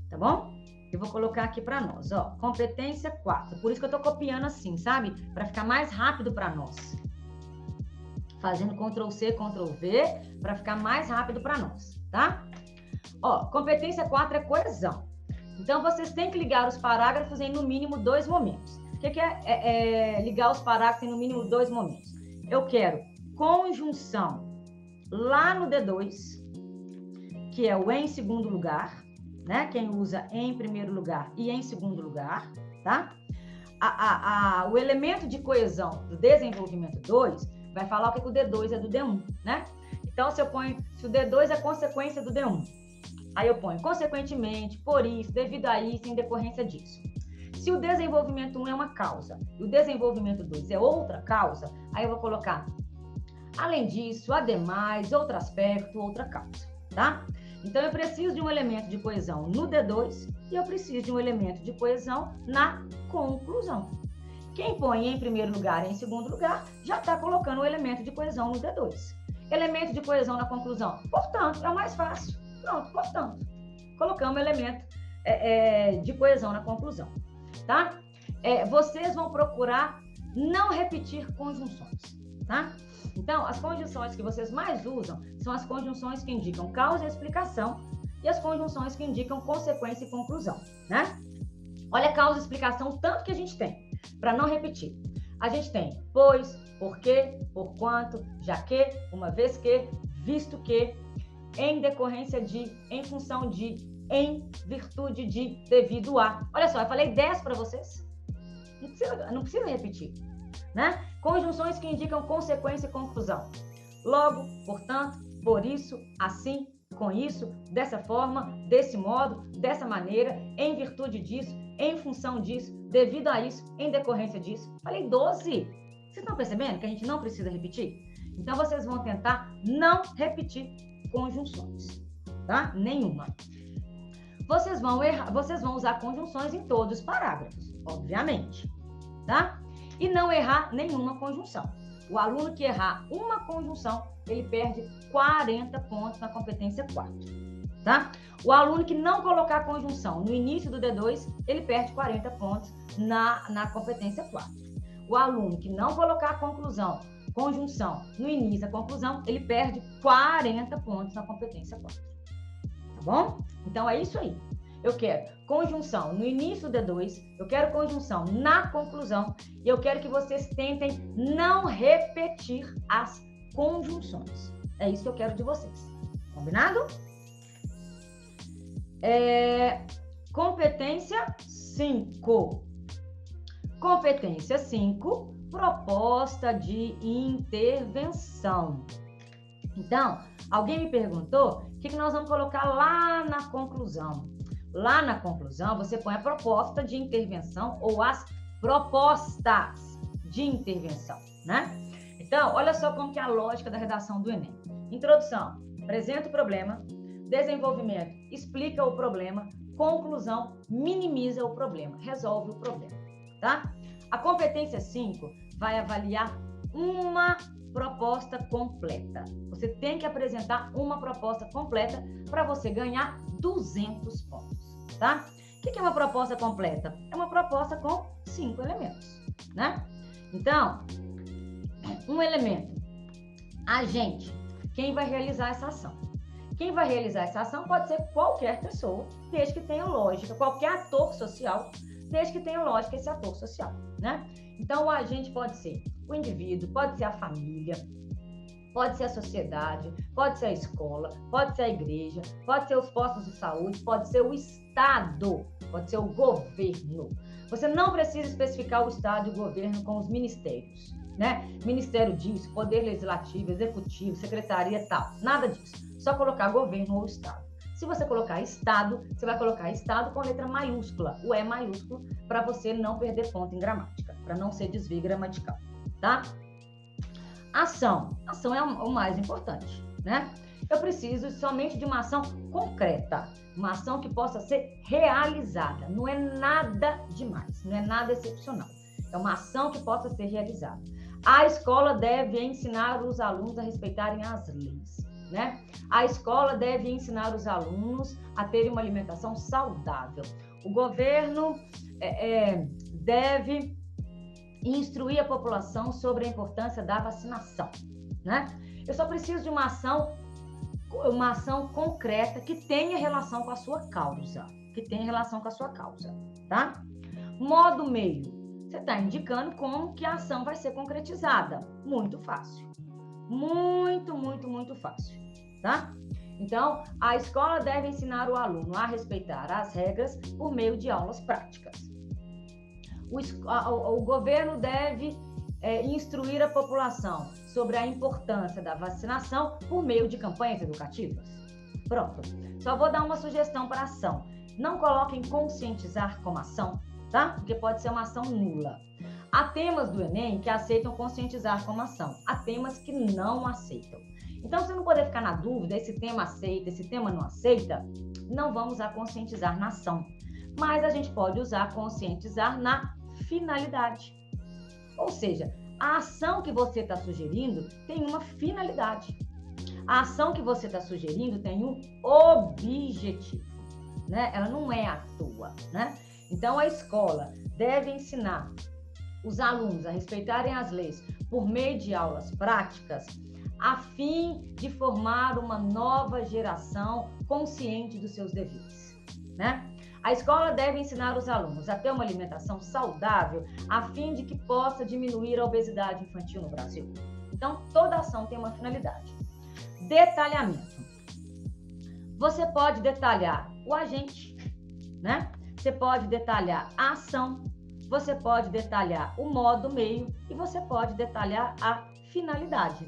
Tá bom? Eu vou colocar aqui para nós, ó. Competência 4. Por isso que eu tô copiando assim, sabe? Para ficar mais rápido para nós. Fazendo Ctrl C, Ctrl V, para ficar mais rápido para nós, tá? Ó, competência 4 é coesão. Então, vocês têm que ligar os parágrafos em no mínimo 2 momentos. O que é ligar os parágrafos em no mínimo 2 momentos? Eu quero conjunção lá no D2, que é o em segundo lugar, né? Quem usa em primeiro lugar e em segundo lugar, tá? O elemento de coesão do desenvolvimento 2 vai falar o que o D2 é do D1, né? Então, se o D2 é consequência do D1, aí eu ponho consequentemente, por isso, devido a isso, em decorrência disso. Se o desenvolvimento 1 é uma causa e o desenvolvimento 2 é outra causa, aí eu vou colocar, além disso, ademais, outro aspecto, outra causa, tá? Então, eu preciso de um elemento de coesão no D2 e eu preciso de um elemento de coesão na conclusão. Quem põe em primeiro lugar e em segundo lugar já está colocando o elemento de coesão no D2. Elemento de coesão na conclusão, portanto, é o mais fácil. Pronto, portanto, colocamos elemento de coesão na conclusão, tá? Vocês vão procurar não repetir conjunções, tá? Então, as conjunções que vocês mais usam são as conjunções que indicam causa e explicação e as conjunções que indicam consequência e conclusão, né? Olha a causa e explicação, tanto que a gente tem, para não repetir. A gente tem pois, porque, por quanto, já que, uma vez que, visto que, em decorrência de, em função de, em virtude de, devido a. Olha só, eu falei 10 para vocês. Não precisa repetir, né? Conjunções que indicam consequência e conclusão. Logo, portanto, por isso, assim, com isso, dessa forma, desse modo, dessa maneira, em virtude disso, em função disso, devido a isso, em decorrência disso. Falei 12. Vocês estão percebendo que a gente não precisa repetir? Então, vocês vão tentar não repetir conjunções, tá? Nenhuma. Vocês vão usar conjunções em todos os parágrafos, obviamente, tá? E não errar nenhuma conjunção. O aluno que errar uma conjunção, ele perde 40 pontos na competência 4, tá? O aluno que não colocar conjunção no início do D2, ele perde 40 pontos na competência 4. O aluno que não colocar conjunção no início da conclusão, ele perde 40 pontos na competência 4. Tá bom? Então, é isso aí. Eu quero conjunção no início do D2, eu quero conjunção na conclusão e eu quero que vocês tentem não repetir as conjunções. É isso que eu quero de vocês. Combinado? Competência 5. Competência 5, proposta de intervenção. Então, alguém me perguntou o que nós vamos colocar lá na conclusão. Lá na conclusão, você põe a proposta de intervenção ou as propostas de intervenção, né? Então, olha só como que é a lógica da redação do Enem. Introdução, apresenta o problema. Desenvolvimento, explica o problema. Conclusão, minimiza o problema, resolve o problema, tá? A competência 5 vai avaliar uma proposta completa. Você tem que apresentar uma proposta completa para você ganhar 200 pontos, tá? O que é uma proposta completa? É uma proposta com 5 elementos, né? Então, um elemento, agente, quem vai realizar essa ação? Quem vai realizar essa ação pode ser qualquer pessoa, desde que tenha lógica, qualquer ator social, desde que tenha lógica esse ator social, né? Então, o agente pode ser o indivíduo, pode ser a família, pode ser a sociedade, pode ser a escola, pode ser a igreja, pode ser os postos de saúde, pode ser o Estado, pode ser o governo. Você não precisa especificar o Estado e o governo com os ministérios, né? Ministério disso, Poder Legislativo, Executivo, Secretaria, tal, nada disso. Só colocar governo ou Estado. Se você colocar Estado, você vai colocar Estado com letra maiúscula, o E maiúsculo, para você não perder ponto em gramática, para não ser desvio gramatical, tá? Ação. Ação é o mais importante, né? Eu preciso somente de uma ação concreta, uma ação que possa ser realizada. Não é nada demais, não é nada excepcional. É uma ação que possa ser realizada. A escola deve ensinar os alunos a respeitarem as leis, né? A escola deve ensinar os alunos a terem uma alimentação saudável. O governo deve instruir a população sobre a importância da vacinação, né? Eu só preciso de uma ação concreta que tenha relação com a sua causa, tá? Modo meio. Você está indicando como que a ação vai ser concretizada. Muito fácil. Muito fácil, tá? Então, a escola deve ensinar o aluno a respeitar as regras por meio de aulas práticas. O governo deve instruir a população sobre a importância da vacinação por meio de campanhas educativas. Pronto. Só vou dar uma sugestão para ação. Não coloquem conscientizar como ação, tá? Porque pode ser uma ação nula. Há temas do Enem que aceitam conscientizar como ação. Há temas que não aceitam. Então, se não poder ficar na dúvida, esse tema aceita, esse tema não aceita, não vamos usar conscientizar na ação. Mas a gente pode usar conscientizar na finalidade. Ou seja, a ação que você está sugerindo tem uma finalidade. A ação que você está sugerindo tem um objetivo, né? Ela não é à toa, né? Então, a escola deve ensinar os alunos a respeitarem as leis por meio de aulas práticas, a fim de formar uma nova geração consciente dos seus deveres, né? A escola deve ensinar os alunos a ter uma alimentação saudável, a fim de que possa diminuir a obesidade infantil no Brasil. Então, toda ação tem uma finalidade. Detalhamento. Você pode detalhar o agente, né? Você pode detalhar a ação, você pode detalhar o modo, meio e você pode detalhar a finalidade.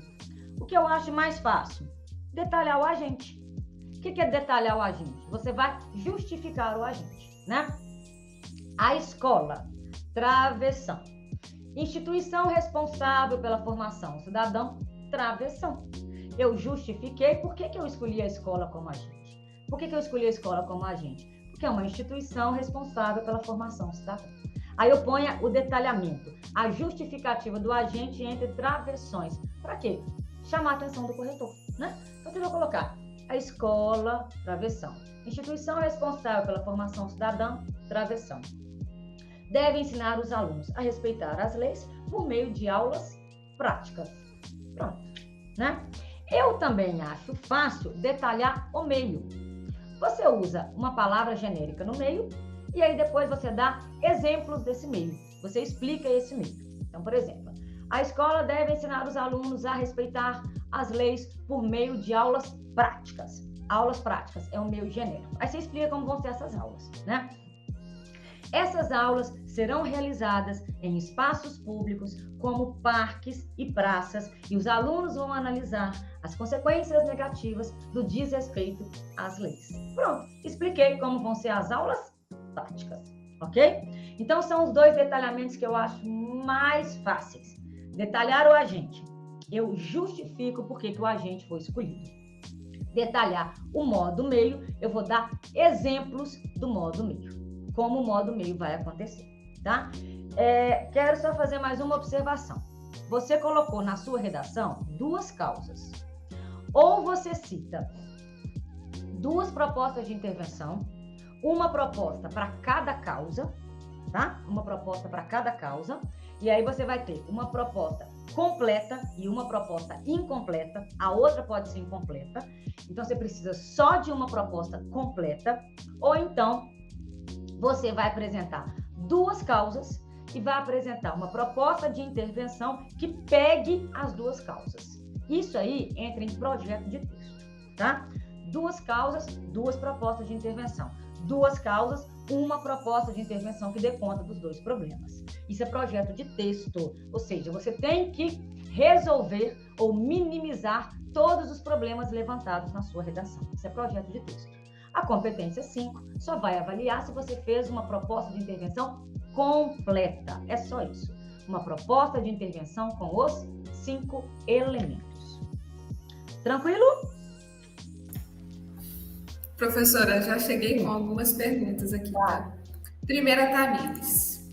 O que eu acho mais fácil? Detalhar o agente. O que é detalhar o agente? Você vai justificar o agente, né? A escola, travessão. Instituição responsável pela formação cidadão, travessão. Eu justifiquei por que eu escolhi a escola como agente. Por que eu escolhi a escola como agente? Porque é uma instituição responsável pela formação cidadã. Aí eu ponho o detalhamento, a justificativa do agente entre travessões. Para quê? Chamar a atenção do corretor, né? Então, você vai colocar a escola, travessão. Instituição responsável pela formação cidadã, travessão. Deve ensinar os alunos a respeitar as leis por meio de aulas práticas. Pronto, né? Eu também acho fácil detalhar o meio. Você usa uma palavra genérica no meio e aí depois você dá exemplos desse meio. Você explica esse meio. Então, por exemplo, a escola deve ensinar os alunos a respeitar as leis por meio de aulas práticas. Aulas práticas é um meio genérico. Aí você explica como vão ser essas aulas, né? Essas aulas serão realizadas em espaços públicos, como parques e praças, e os alunos vão analisar as consequências negativas do desrespeito às leis. Pronto, expliquei como vão ser as aulas práticas, ok? Então, são os dois detalhamentos que eu acho mais fáceis. Detalhar o agente. Eu justifico por que o agente foi escolhido. Detalhar o modo meio, eu vou dar exemplos do modo meio. Como o modo meio vai acontecer, tá? Quero só fazer mais uma observação. Você colocou na sua redação duas causas. Ou você cita duas propostas de intervenção, uma proposta para cada causa, tá? Uma proposta para cada causa. E aí você vai ter uma proposta completa e uma proposta incompleta. A outra pode ser incompleta. Então, você precisa só de uma proposta completa. Ou então, você vai apresentar duas causas e vai apresentar uma proposta de intervenção que pegue as duas causas. Isso aí entra em projeto de texto, tá? Duas causas, duas propostas de intervenção. Duas causas, uma proposta de intervenção que dê conta dos dois problemas. Isso é projeto de texto, ou seja, você tem que resolver ou minimizar todos os problemas levantados na sua redação. Isso é projeto de texto. A competência 5 só vai avaliar se você fez uma proposta de intervenção completa. É só isso. Uma proposta de intervenção com os 5 elementos. Tranquilo? Professora, já cheguei com algumas perguntas aqui, tá? Primeira, Tamires.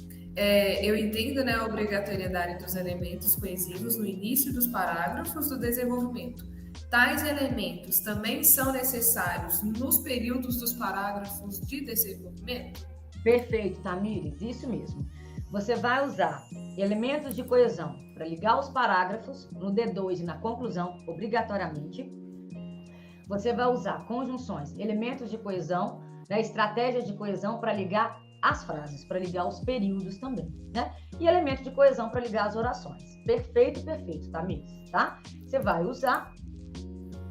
Eu entendo, né, a obrigatoriedade dos elementos coesivos no início dos parágrafos do desenvolvimento. Tais elementos também são necessários nos períodos dos parágrafos de desenvolvimento? Perfeito, Tamires, isso mesmo. Você vai usar elementos de coesão para ligar os parágrafos no D2 e na conclusão, obrigatoriamente. Você vai usar conjunções, elementos de coesão, né, estratégias de coesão para ligar as frases, para ligar os períodos também, né? E elementos de coesão para ligar as orações. Perfeito, perfeito, Tamires, tá? Você vai usar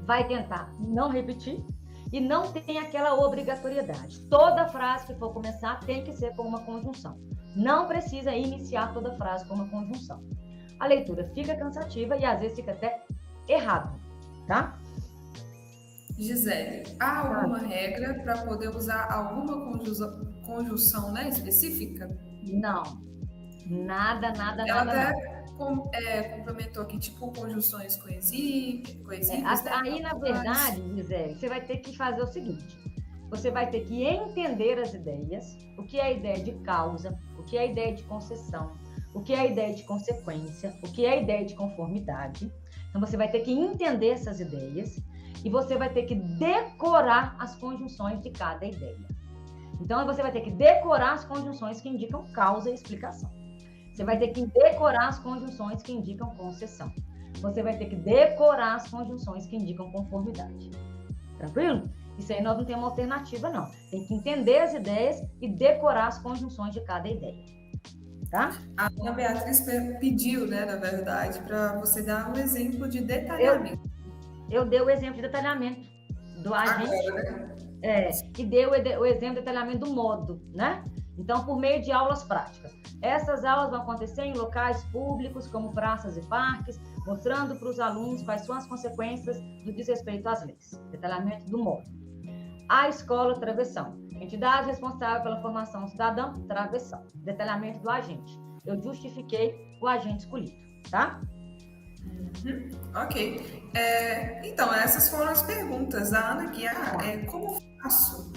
vai tentar não repetir e não tem aquela obrigatoriedade. Toda frase que for começar tem que ser com uma conjunção. Não precisa iniciar toda frase com uma conjunção. A leitura fica cansativa e às vezes fica até errado, tá? Gisele, há alguma regra para poder usar alguma conjunção, né, específica? Não. Nada. Ela até complementou aqui, tipo, conjunções coesivas, né? Aí, na verdade, Gisele, você vai ter que fazer o seguinte. Você vai ter que entender as ideias, o que é a ideia de causa, o que é a ideia de concessão, o que é a ideia de consequência, o que é a ideia de conformidade. Então, você vai ter que entender essas ideias e você vai ter que decorar as conjunções de cada ideia. Então, você vai ter que decorar as conjunções que indicam causa e explicação. Você vai ter que decorar as conjunções que indicam concessão. Você vai ter que decorar as conjunções que indicam conformidade. Tranquilo? Isso aí nós não temos uma alternativa, não. Tem que entender as ideias e decorar as conjunções de cada ideia. Tá? A Ana Beatriz pediu, né, na verdade, para você dar um exemplo de detalhamento. Eu dei o exemplo de detalhamento do agente. Agora, né? E dei o exemplo de detalhamento do modo, né? Então, por meio de aulas práticas. Essas aulas vão acontecer em locais públicos, como praças e parques, mostrando para os alunos quais são as consequências do desrespeito às leis. Detalhamento do modo. A escola, travessão. Entidade responsável pela formação cidadã, travessão. Detalhamento do agente. Eu justifiquei o agente escolhido, tá? Ok. Então, essas foram as perguntas. A Ana Guiar, como faço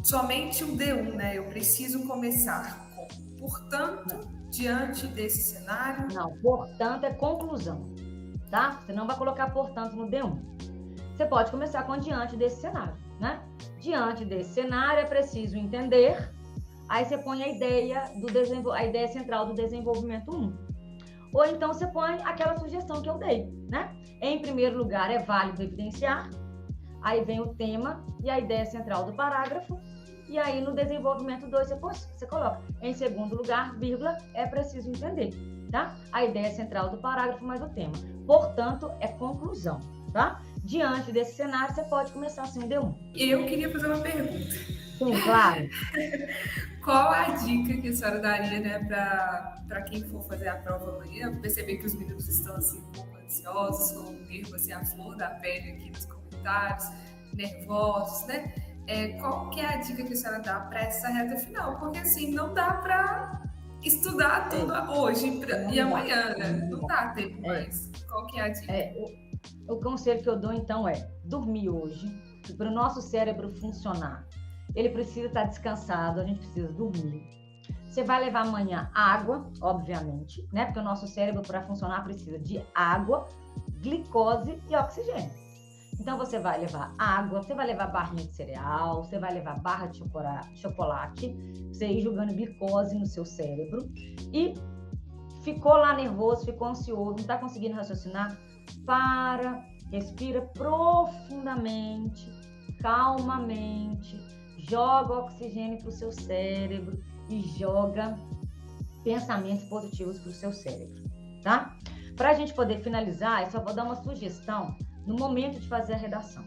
somente o D1, né? Eu preciso começar com, portanto, diante desse cenário... Não, portanto é conclusão, tá? Você não vai colocar portanto no D1. Você pode começar com diante desse cenário, né? Diante desse cenário é preciso entender, aí você põe a ideia central do desenvolvimento 1. Ou então você põe aquela sugestão que eu dei, né? Em primeiro lugar, é válido evidenciar, aí vem o tema e a ideia central do parágrafo, e aí no desenvolvimento 2 você coloca, em segundo lugar, vírgula, é preciso entender, tá? A ideia central do parágrafo mais o tema. Portanto, é conclusão, tá? Diante desse cenário, você pode começar assim o D1. Eu queria fazer uma pergunta. Sim, claro. Qual a dica que a senhora daria, né, para quem for fazer a prova amanhã? Eu percebi que os meninos estão assim, um pouco ansiosos, com o nervo assim, a flor da pele aqui nos comentários, nervosos, né? Qual que é a dica que a senhora dá para essa reta final? Porque assim, não dá para estudar tudo hoje e amanhã, né? Não dá tempo mais. Qual que é a dica? O conselho que eu dou, então, é dormir hoje, para o nosso cérebro funcionar. Ele precisa estar descansado, a gente precisa dormir. Você vai levar amanhã água, obviamente, né? Porque o nosso cérebro, para funcionar, precisa de água, glicose e oxigênio. Então, você vai levar água, você vai levar barrinha de cereal, você vai levar barra de chocolate, você ir jogando glicose no seu cérebro. E ficou lá nervoso, ficou ansioso, não está conseguindo raciocinar? Para, respira profundamente, calmamente, joga oxigênio para o seu cérebro e joga pensamentos positivos para o seu cérebro, tá? Para a gente poder finalizar, eu só vou dar uma sugestão no momento de fazer a redação.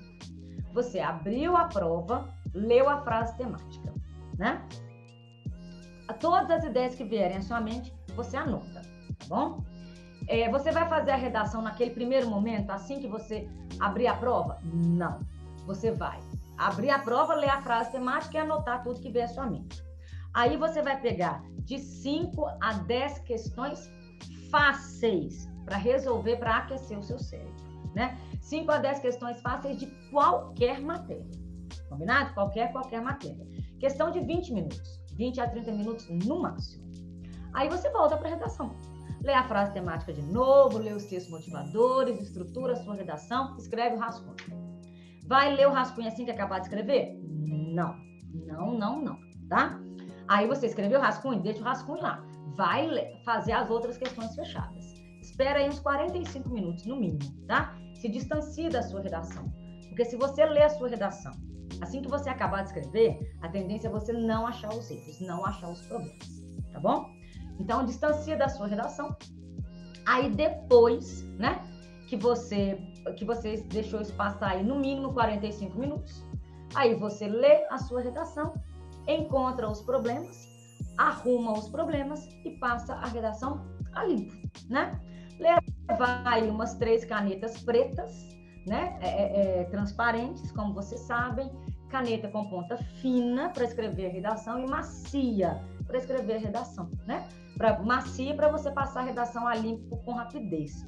Você abriu a prova, leu a frase temática, né? Todas as ideias que vierem à sua mente, você anota, tá bom? Você vai fazer a redação naquele primeiro momento, assim que você abrir a prova? Não. Você vai abrir a prova, ler a frase temática e anotar tudo que vier à sua mente. Aí você vai pegar de 5 a 10 questões fáceis para resolver, para aquecer o seu cérebro, né? 5 a 10 questões fáceis de qualquer matéria. Combinado? Qualquer matéria. Questão de 20 minutos. 20 a 30 minutos no máximo. Aí você volta para a redação. Lê a frase temática de novo, lê os textos motivadores, estrutura a sua redação, escreve o rascunho. Vai ler o rascunho assim que acabar de escrever? Não, tá? Aí você escreveu o rascunho, deixa o rascunho lá. Vai fazer as outras questões fechadas. Espera aí uns 45 minutos, no mínimo, tá? Se distancie da sua redação. Porque se você ler a sua redação, assim que você acabar de escrever, a tendência é você não achar os erros, não achar os problemas, tá bom? Então, distancia da sua redação. Aí, depois, né, que você que você deixou isso passar aí no mínimo 45 minutos. Aí você lê a sua redação, encontra os problemas, arruma os problemas e passa a redação a limpo, né? Levar aí umas 3 canetas pretas, né? Transparentes, como vocês sabem, caneta com ponta fina para escrever a redação e macia para escrever a redação, né? Macia para você passar a redação a limpo com rapidez.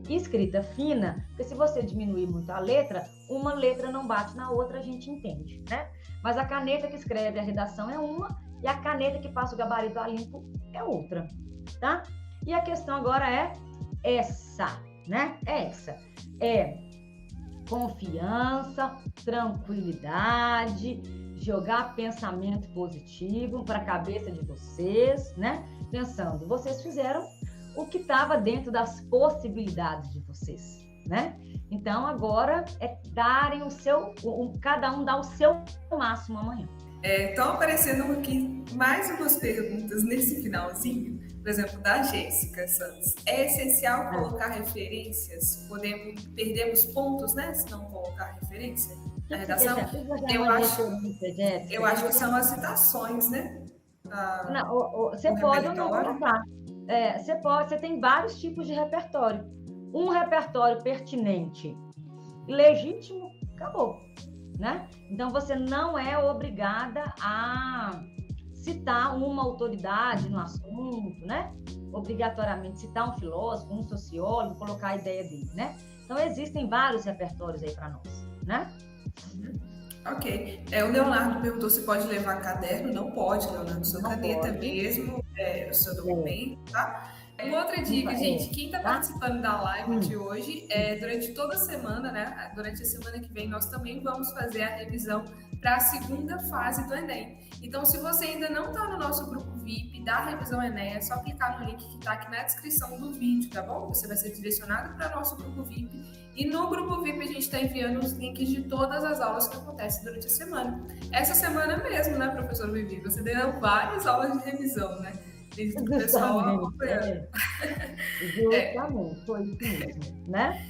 Escrita fina, porque se você diminuir muito a letra, uma letra não bate na outra, a gente entende, né? Mas a caneta que escreve a redação é uma e a caneta que passa o gabarito a limpo é outra, tá? E a questão agora é essa, né? É confiança, tranquilidade, jogar pensamento positivo para a cabeça de vocês, né? Pensando, vocês fizeram o que estava dentro das possibilidades de vocês, né? Então, agora é darem cada um dá o seu máximo amanhã. Estão aparecendo aqui mais umas perguntas nesse finalzinho, por exemplo, da Jéssica Santos. É essencial colocar referências? Perdemos pontos, né, se não colocar referência na redação? Eu acho que são as citações, né? Você pode ou não colocar. Você tem vários tipos de repertório. Um repertório pertinente, legítimo, acabou, né? Então, você não é obrigada a citar uma autoridade no assunto, né? Obrigatoriamente citar um filósofo, um sociólogo, colocar a ideia dele, né? Então, existem vários repertórios aí para nós, né? Ok. O Leonardo perguntou se pode levar caderno. Não pode, Leonardo. Sua caneta mesmo, o seu documento, tá? Uma outra dica, gente, quem está participando da live de hoje, durante toda a semana, né? Durante a semana que vem, nós também vamos fazer a revisão para a segunda fase do Enem. Então, se você ainda não está no nosso grupo VIP da Revisão Enem, é só clicar no link que está aqui na descrição do vídeo, tá bom? Você vai ser direcionado para o nosso grupo VIP. E no grupo VIP a gente está enviando os links de todas as aulas que acontecem durante a semana. Essa semana mesmo, né, professor Vivi? Você deu várias aulas de revisão, né? Desde o pessoal acompanhando. Justamente, foi isso mesmo, né?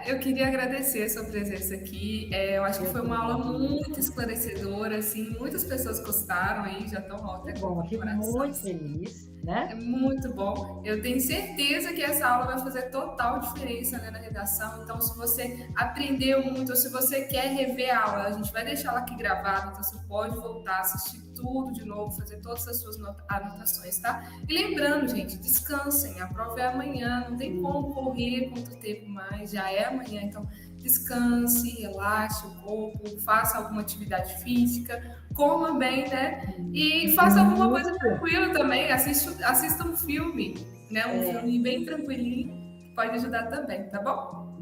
Eu queria agradecer a sua presença aqui. Eu acho que foi uma aula muito esclarecedora, assim, muitas pessoas gostaram aí, já estão até com o coração. Muito feliz, né? É muito bom. Eu tenho certeza que essa aula vai fazer total diferença, né, na redação. Então, se você aprendeu muito, ou se você quer rever a aula, a gente vai deixar ela aqui gravada, então você pode voltar, assistir tudo de novo, fazer todas as suas anotações, tá? E lembrando, gente, descansem, a prova é amanhã, não tem como correr contra o tempo mais, já é amanhã, então descanse, relaxe o corpo, faça alguma atividade física, coma bem, né? E faça alguma coisa tranquila também, assista um filme, né? Filme bem tranquilinho, pode ajudar também, tá bom?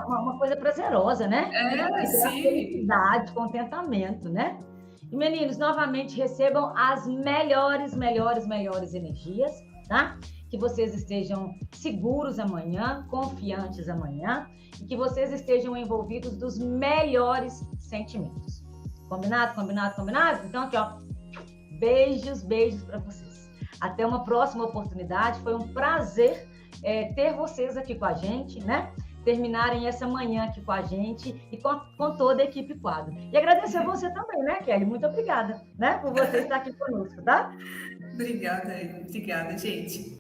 Uma coisa prazerosa, né? Sim. Felicidade, contentamento, né? E, meninos, novamente recebam as melhores energias, tá? Que vocês estejam seguros amanhã, confiantes amanhã, e que vocês estejam envolvidos dos melhores sentimentos. Combinado? Então, aqui, ó, beijos para vocês. Até uma próxima oportunidade. Foi um prazer ter vocês aqui com a gente, né? Terminarem essa manhã aqui com a gente e com toda a equipe Quadro. E agradecer a você também, né, Kelly? Muito obrigada, né, por você estar aqui conosco, tá? Obrigada, gente.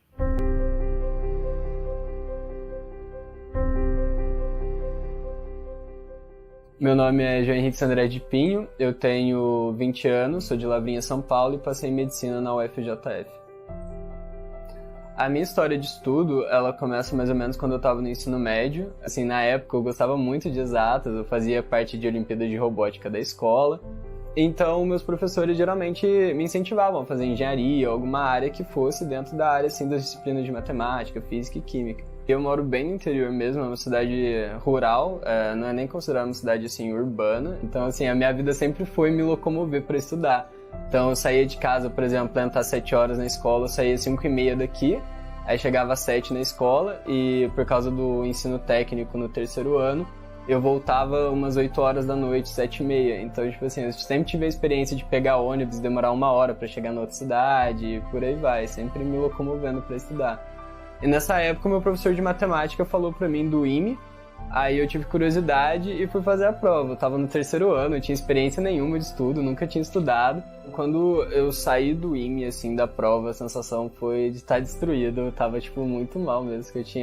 Meu nome é João Henrique Sandré de Pinho, eu tenho 20 anos, sou de Lavrinha, São Paulo e passei em Medicina na UFJF. A minha história de estudo, ela começa mais ou menos quando eu estava no ensino médio. Assim, na época eu gostava muito de exatas, eu fazia parte de Olimpíada de Robótica da escola. Então, meus professores geralmente me incentivavam a fazer engenharia ou alguma área que fosse dentro da área, assim, das disciplinas de matemática, física e química. Eu moro bem no interior mesmo, é uma cidade rural, não é nem considerada uma cidade, assim, urbana. Então, assim, a minha vida sempre foi me locomover para estudar. Então, eu saía de casa, por exemplo, para entrar às 7 horas na escola, eu saía às 5h30 daqui, aí chegava às 7 na escola e, por causa do ensino técnico no 3º ano, eu voltava umas 8 horas da noite, 7h30. Então, tipo assim, eu sempre tive a experiência de pegar ônibus, demorar 1 hora para chegar na outra cidade e por aí vai, sempre me locomovendo para estudar. E nessa época, o meu professor de matemática falou para mim do IME, Aí eu tive curiosidade e fui fazer a prova. Eu tava no 3º ano, não tinha experiência nenhuma de estudo, nunca tinha estudado. Quando eu saí do IME, assim, da prova, a sensação foi de estar destruído. Eu tava, tipo, muito mal mesmo, que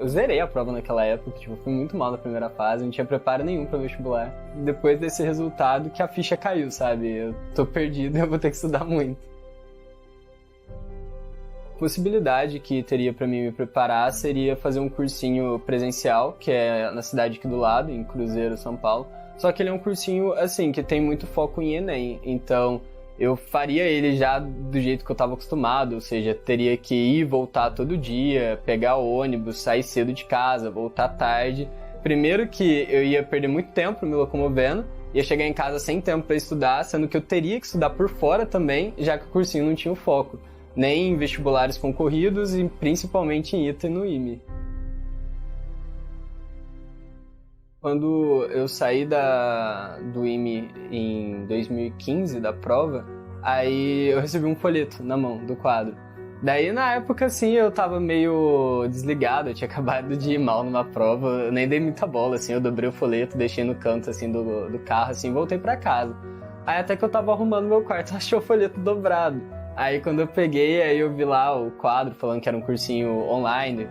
eu zerei a prova naquela época, tipo, fui muito mal na primeira fase, não tinha preparo nenhum pra vestibular. Depois desse resultado que a ficha caiu, sabe? Eu tô perdido e eu vou ter que estudar muito. Possibilidade que teria para mim me preparar seria fazer um cursinho presencial, que é na cidade aqui do lado, em Cruzeiro, São Paulo. Só que ele é um cursinho, assim, que tem muito foco em Enem. Então, eu faria ele já do jeito que eu estava acostumado, ou seja, teria que ir e voltar todo dia, pegar ônibus, sair cedo de casa, voltar tarde. Primeiro que eu ia perder muito tempo me locomovendo, ia chegar em casa sem tempo para estudar, sendo que eu teria que estudar por fora também, já que o cursinho não tinha o foco. Nem em vestibulares concorridos e principalmente em ITA e no IME. Quando eu saí do IME em 2015, da prova, aí eu recebi um folheto na mão do quadro. Daí, na época, assim, eu tava meio desligado, eu tinha acabado de ir mal numa prova, eu nem dei muita bola, assim, eu dobrei o folheto, deixei no canto, assim, do carro, assim, e voltei pra casa. Aí até que eu tava arrumando meu quarto, achei o folheto dobrado. Aí quando eu peguei, aí eu vi lá o quadro falando que era um cursinho online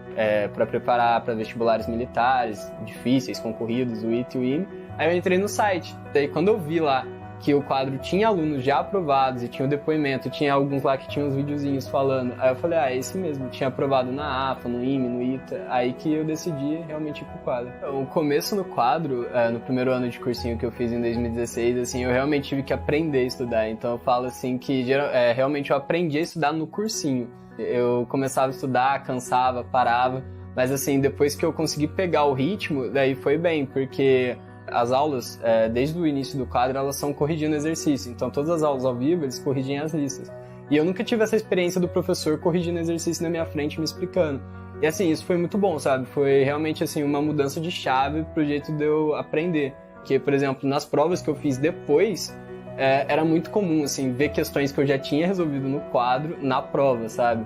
para preparar para vestibulares militares, difíceis, concorridos, o ITA e o IME. Aí eu entrei no site. Daí quando eu vi lá que o quadro tinha alunos já aprovados e tinha o depoimento, tinha alguns lá que tinham uns videozinhos falando. Aí eu falei, é esse mesmo, tinha aprovado na AFA, no IME, no ITA. Aí que eu decidi realmente ir pro quadro. Então, o começo no quadro, no primeiro ano de cursinho que eu fiz em 2016, assim, eu realmente tive que aprender a estudar. Então eu falo assim que realmente eu aprendi a estudar no cursinho. Eu começava a estudar, cansava, parava. Mas assim, depois que eu consegui pegar o ritmo, daí foi bem, porque as aulas, desde o início do quadro, elas são corrigindo exercício. Então, todas as aulas ao vivo, eles corrigem as listas. E eu nunca tive essa experiência do professor corrigindo exercício na minha frente, me explicando. E, assim, isso foi muito bom, sabe? Foi realmente, assim, uma mudança de chave pro jeito de eu aprender. Porque, por exemplo, nas provas que eu fiz depois, era muito comum, assim, ver questões que eu já tinha resolvido no quadro, na prova, sabe?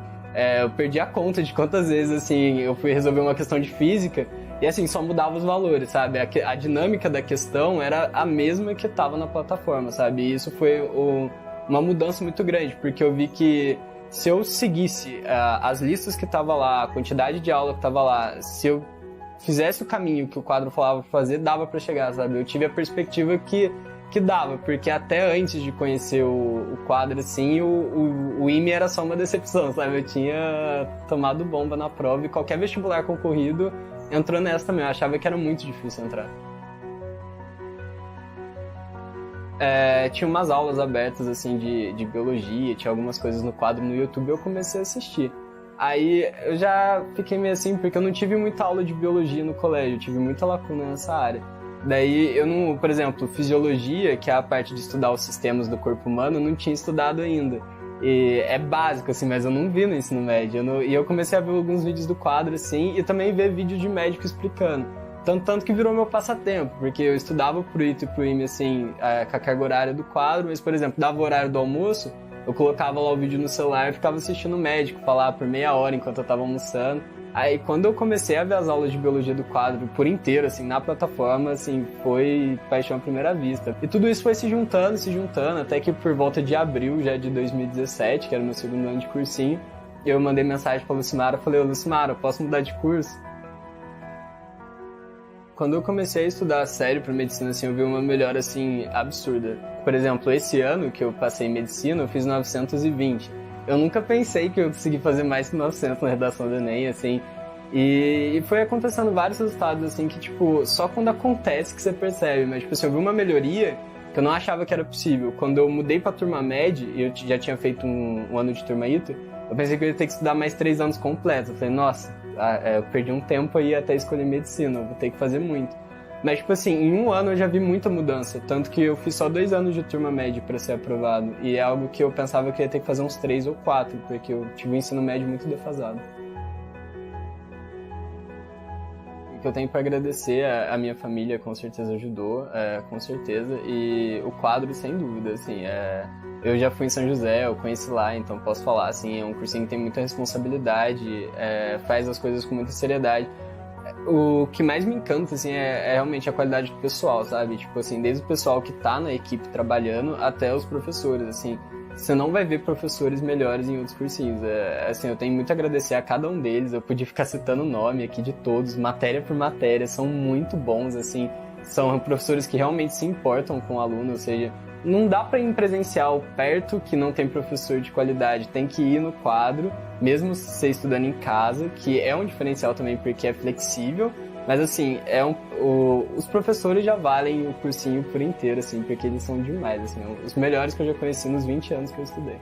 Eu perdi a conta de quantas vezes, assim, eu fui resolver uma questão de física e, assim, só mudava os valores, sabe? A dinâmica da questão era a mesma que estava na plataforma, sabe? E isso foi uma mudança muito grande, porque eu vi que se eu seguisse as listas que estavam lá, a quantidade de aula que estava lá, se eu fizesse o caminho que o quadro falava pra fazer, dava para chegar, sabe? Eu tive a perspectiva que dava, porque até antes de conhecer o quadro, assim, o IME era só uma decepção, sabe? Eu tinha tomado bomba na prova e qualquer vestibular concorrido entrou nessa também. Eu achava que era muito difícil entrar. Tinha umas aulas abertas, assim, de biologia, tinha algumas coisas no quadro no YouTube, eu comecei a assistir. Aí eu já fiquei meio assim, porque eu não tive muita aula de biologia no colégio, eu tive muita lacuna nessa área. Daí eu não, por exemplo, fisiologia, que é a parte de estudar os sistemas do corpo humano, eu não tinha estudado ainda. E é básico, assim, mas eu não vi no ensino médio. E eu comecei a ver alguns vídeos do quadro, assim, e também ver vídeo de médico explicando. Tanto que virou meu passatempo, porque eu estudava pro ITA e pro IME, assim, com a carga horária do quadro, mas, por exemplo, dava o horário do almoço, eu colocava lá o vídeo no celular e ficava assistindo o médico falar por meia hora enquanto eu tava almoçando. Aí, quando eu comecei a ver as aulas de biologia do quadro por inteiro, assim, na plataforma, assim, foi paixão à primeira vista. E tudo isso foi se juntando, até que por volta de abril já de 2017, que era o meu segundo ano de cursinho, eu mandei mensagem pra Lucimara, falei, ô Lucimara, posso mudar de curso? Quando eu comecei a estudar sério pra medicina, assim, eu vi uma melhora, assim, absurda. Por exemplo, esse ano que eu passei em medicina, eu fiz 920. Eu nunca pensei que eu ia conseguir fazer mais que 900 na redação do Enem, assim. E foi acontecendo vários resultados, assim, que, tipo, só quando acontece que você percebe. Mas, tipo assim, eu vi uma melhoria que eu não achava que era possível. Quando eu mudei pra turma MED, e eu já tinha feito um ano de turma ITA, eu pensei que eu ia ter que estudar mais 3 anos completos. Eu falei, nossa, eu perdi um tempo aí até escolher medicina, eu vou ter que fazer muito. Mas, tipo assim, em um ano eu já vi muita mudança. Tanto que eu fiz só 2 anos de turma média pra ser aprovado. E é algo que eu pensava que eu ia ter que fazer uns 3 ou 4, porque eu tive um ensino médio muito defasado. O que eu tenho pra agradecer, a minha família com certeza ajudou, com certeza. E o quadro, sem dúvida, assim, eu já fui em São José, eu conheci lá, então posso falar, assim, é um cursinho que tem muita responsabilidade, faz as coisas com muita seriedade. o que mais me encanta, assim, é realmente a qualidade do pessoal, sabe? Tipo assim, desde o pessoal que tá na equipe trabalhando até os professores, assim. Você não vai ver professores melhores em outros cursinhos. Assim, eu tenho muito a agradecer a cada um deles. Eu podia ficar citando o nome aqui de todos, matéria por matéria. São muito bons, assim. São professores que realmente se importam com o aluno, ou seja, não dá para ir em presencial perto que não tem professor de qualidade. Tem que ir no quadro, mesmo você estudando em casa, que é um diferencial também porque é flexível. Mas assim, os professores já valem o cursinho por inteiro, assim, porque eles são demais, assim, os melhores que eu já conheci nos 20 anos que eu estudei.